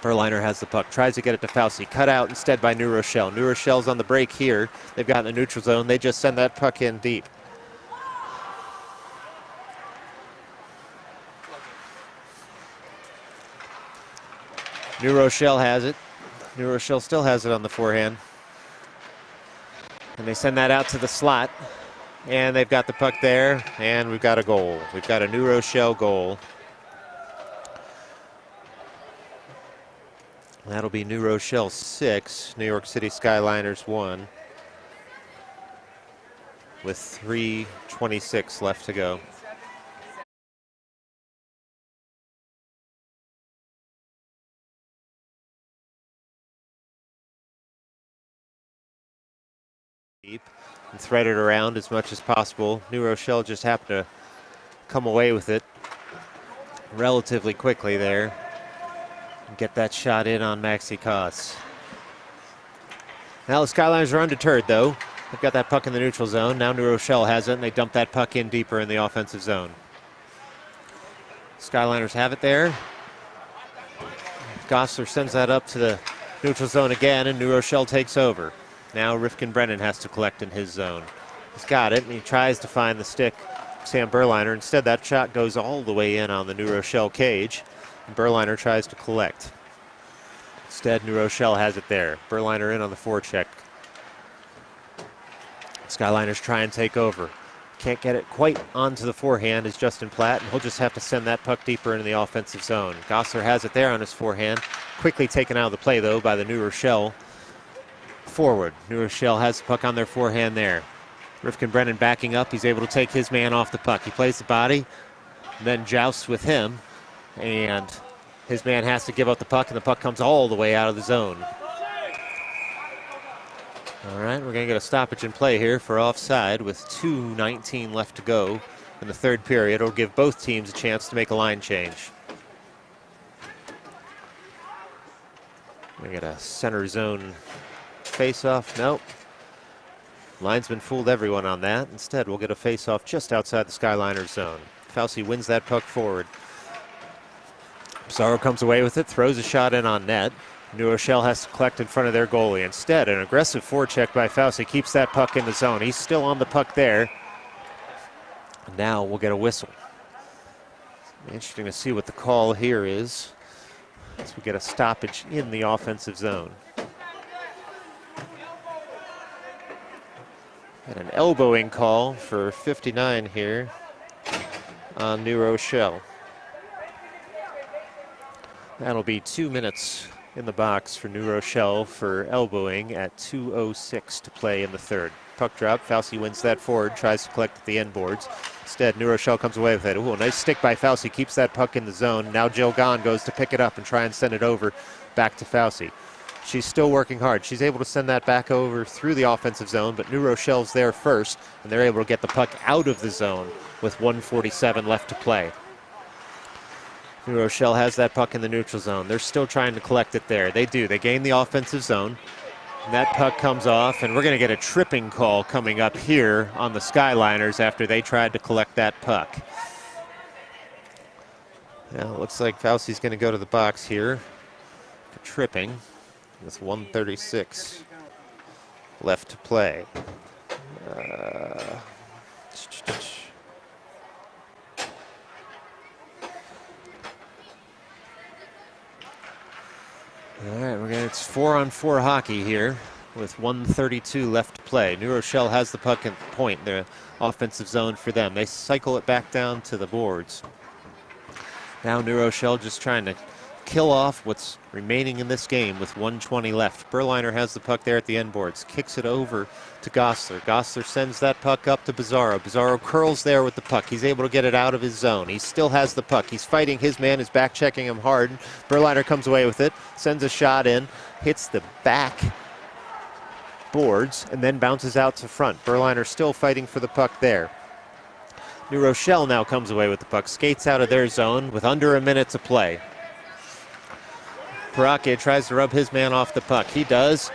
Berliner has the puck, tries to get it to Fauci. Cut out instead by New Rochelle. New Rochelle's on the break here. They've got in the neutral zone. They just send that puck in deep. New Rochelle has it. New Rochelle still has it on the forehand. And they send that out to the slot. And they've got the puck there, and we've got a goal. We've got a New Rochelle goal. That'll be New Rochelle 6, New York City Skyliners 1, with 3:26 left to go. Deep and thread it around as much as possible. New Rochelle just happened to come away with it relatively quickly there and get that shot in on Maxi Koss. Now the Skyliners are undeterred though. They've got that puck in the neutral zone. Now New Rochelle has it, and they dump that puck in deeper in the offensive zone. Skyliners have it there. Gossler sends that up to the neutral zone again, and New Rochelle takes over. Now Rifkin Brennan has to collect in his zone. He's got it, and he tries to find the stick, Sam Berliner. Instead, that shot goes all the way in on the New Rochelle cage, and Berliner tries to collect. Instead, New Rochelle has it there. Berliner in on the forecheck. Skyliners try and take over. Can't get it quite onto the forehand is Justin Platt, and he'll just have to send that puck deeper into the offensive zone. Gossler has it there on his forehand. Quickly taken out of the play, though, by the New Rochelle forward. New Rochelle has the puck on their forehand there. Rifkin Brennan backing up. He's able to take his man off the puck. He plays the body, then jousts with him, and his man has to give up the puck, and the puck comes all the way out of the zone. All right, we're going to get a stoppage in play here for offside with 2:19 left to go in the third period. It'll give both teams a chance to make a line change. We get a center zone face-off. Nope. Linesman fooled everyone on that. Instead, we'll get a face-off just outside the Skyliners zone. Fauci wins that puck forward. Pizarro comes away with it, throws a shot in on net. New Rochelle has to collect in front of their goalie. Instead, an aggressive forecheck by Fauci keeps that puck in the zone. He's still on the puck there. Now we'll get a whistle. Interesting to see what the call here is as we get a stoppage in the offensive zone. And an elbowing call for 59 here on New Rochelle. That'll be 2 minutes in the box for New Rochelle for elbowing at 2:06 to play in the third. Puck drop, Fauci wins that forward, tries to collect at the end boards. Instead, New Rochelle comes away with it. Ooh, a nice stick by Fauci, keeps that puck in the zone. Now Jill Gahn goes to pick it up and try and send it over back to Fauci. She's still working hard. She's able to send that back over through the offensive zone, but New Rochelle's there first, and they're able to get the puck out of the zone with 1:47 left to play. New Rochelle has that puck in the neutral zone. They're still trying to collect it there. They do. They gain the offensive zone. And that puck comes off, and we're going to get a tripping call coming up here on the Skyliners after they tried to collect that puck. Now it looks like Fauci's going to go to the box here for tripping with 1:36 left to play. All right, it's 4-on-4 hockey here with 1:32 left to play. New Rochelle has the puck at the point, the offensive zone for them. They cycle it back down to the boards. Now New Rochelle just trying to kill off what's remaining in this game with 1:20 left. Berliner has the puck there at the end boards, kicks it over to Gossler. Gossler sends that puck up to Bizarro. Bizarro curls there with the puck. He's able to get it out of his zone. He still has the puck. He's fighting his man, is back checking him hard. Berliner comes away with it, sends a shot in, hits the back boards, and then bounces out to front. Berliner still fighting for the puck there. New Rochelle now comes away with the puck, skates out of their zone with under a minute to play. Parake tries to rub his man off the puck. He does.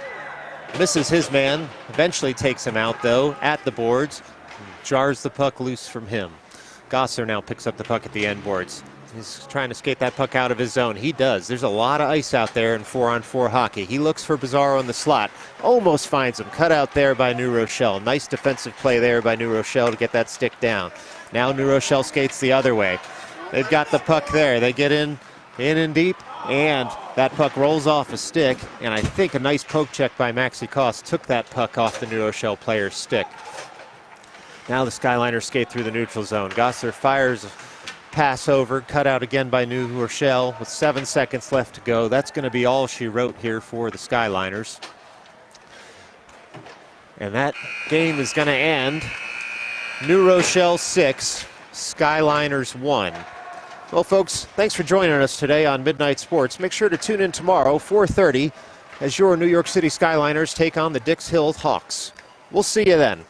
Misses his man. Eventually takes him out, though, at the boards. Jars the puck loose from him. Gossler now picks up the puck at the end boards. He's trying to skate that puck out of his zone. He does. There's a lot of ice out there in 4-on-4 hockey. He looks for Bizarro in the slot. Almost finds him. Cut out there by New Rochelle. Nice defensive play there by New Rochelle to get that stick down. Now New Rochelle skates the other way. They've got the puck there. They get in and deep, and that puck rolls off a stick, and I think a nice poke check by Maxi Koss took that puck off the New Rochelle player's stick. Now the Skyliners skate through the neutral zone. Gossler fires a pass over, cut out again by New Rochelle with 7 seconds left to go. That's going to be all she wrote here for the Skyliners. And that game is going to end New Rochelle 6, Skyliners 1. Well, folks, thanks for joining us today on Midnight Sports. Make sure to tune in tomorrow, 4:30, as your New York City Skyliners take on the Dix Hill Hawks. We'll see you then.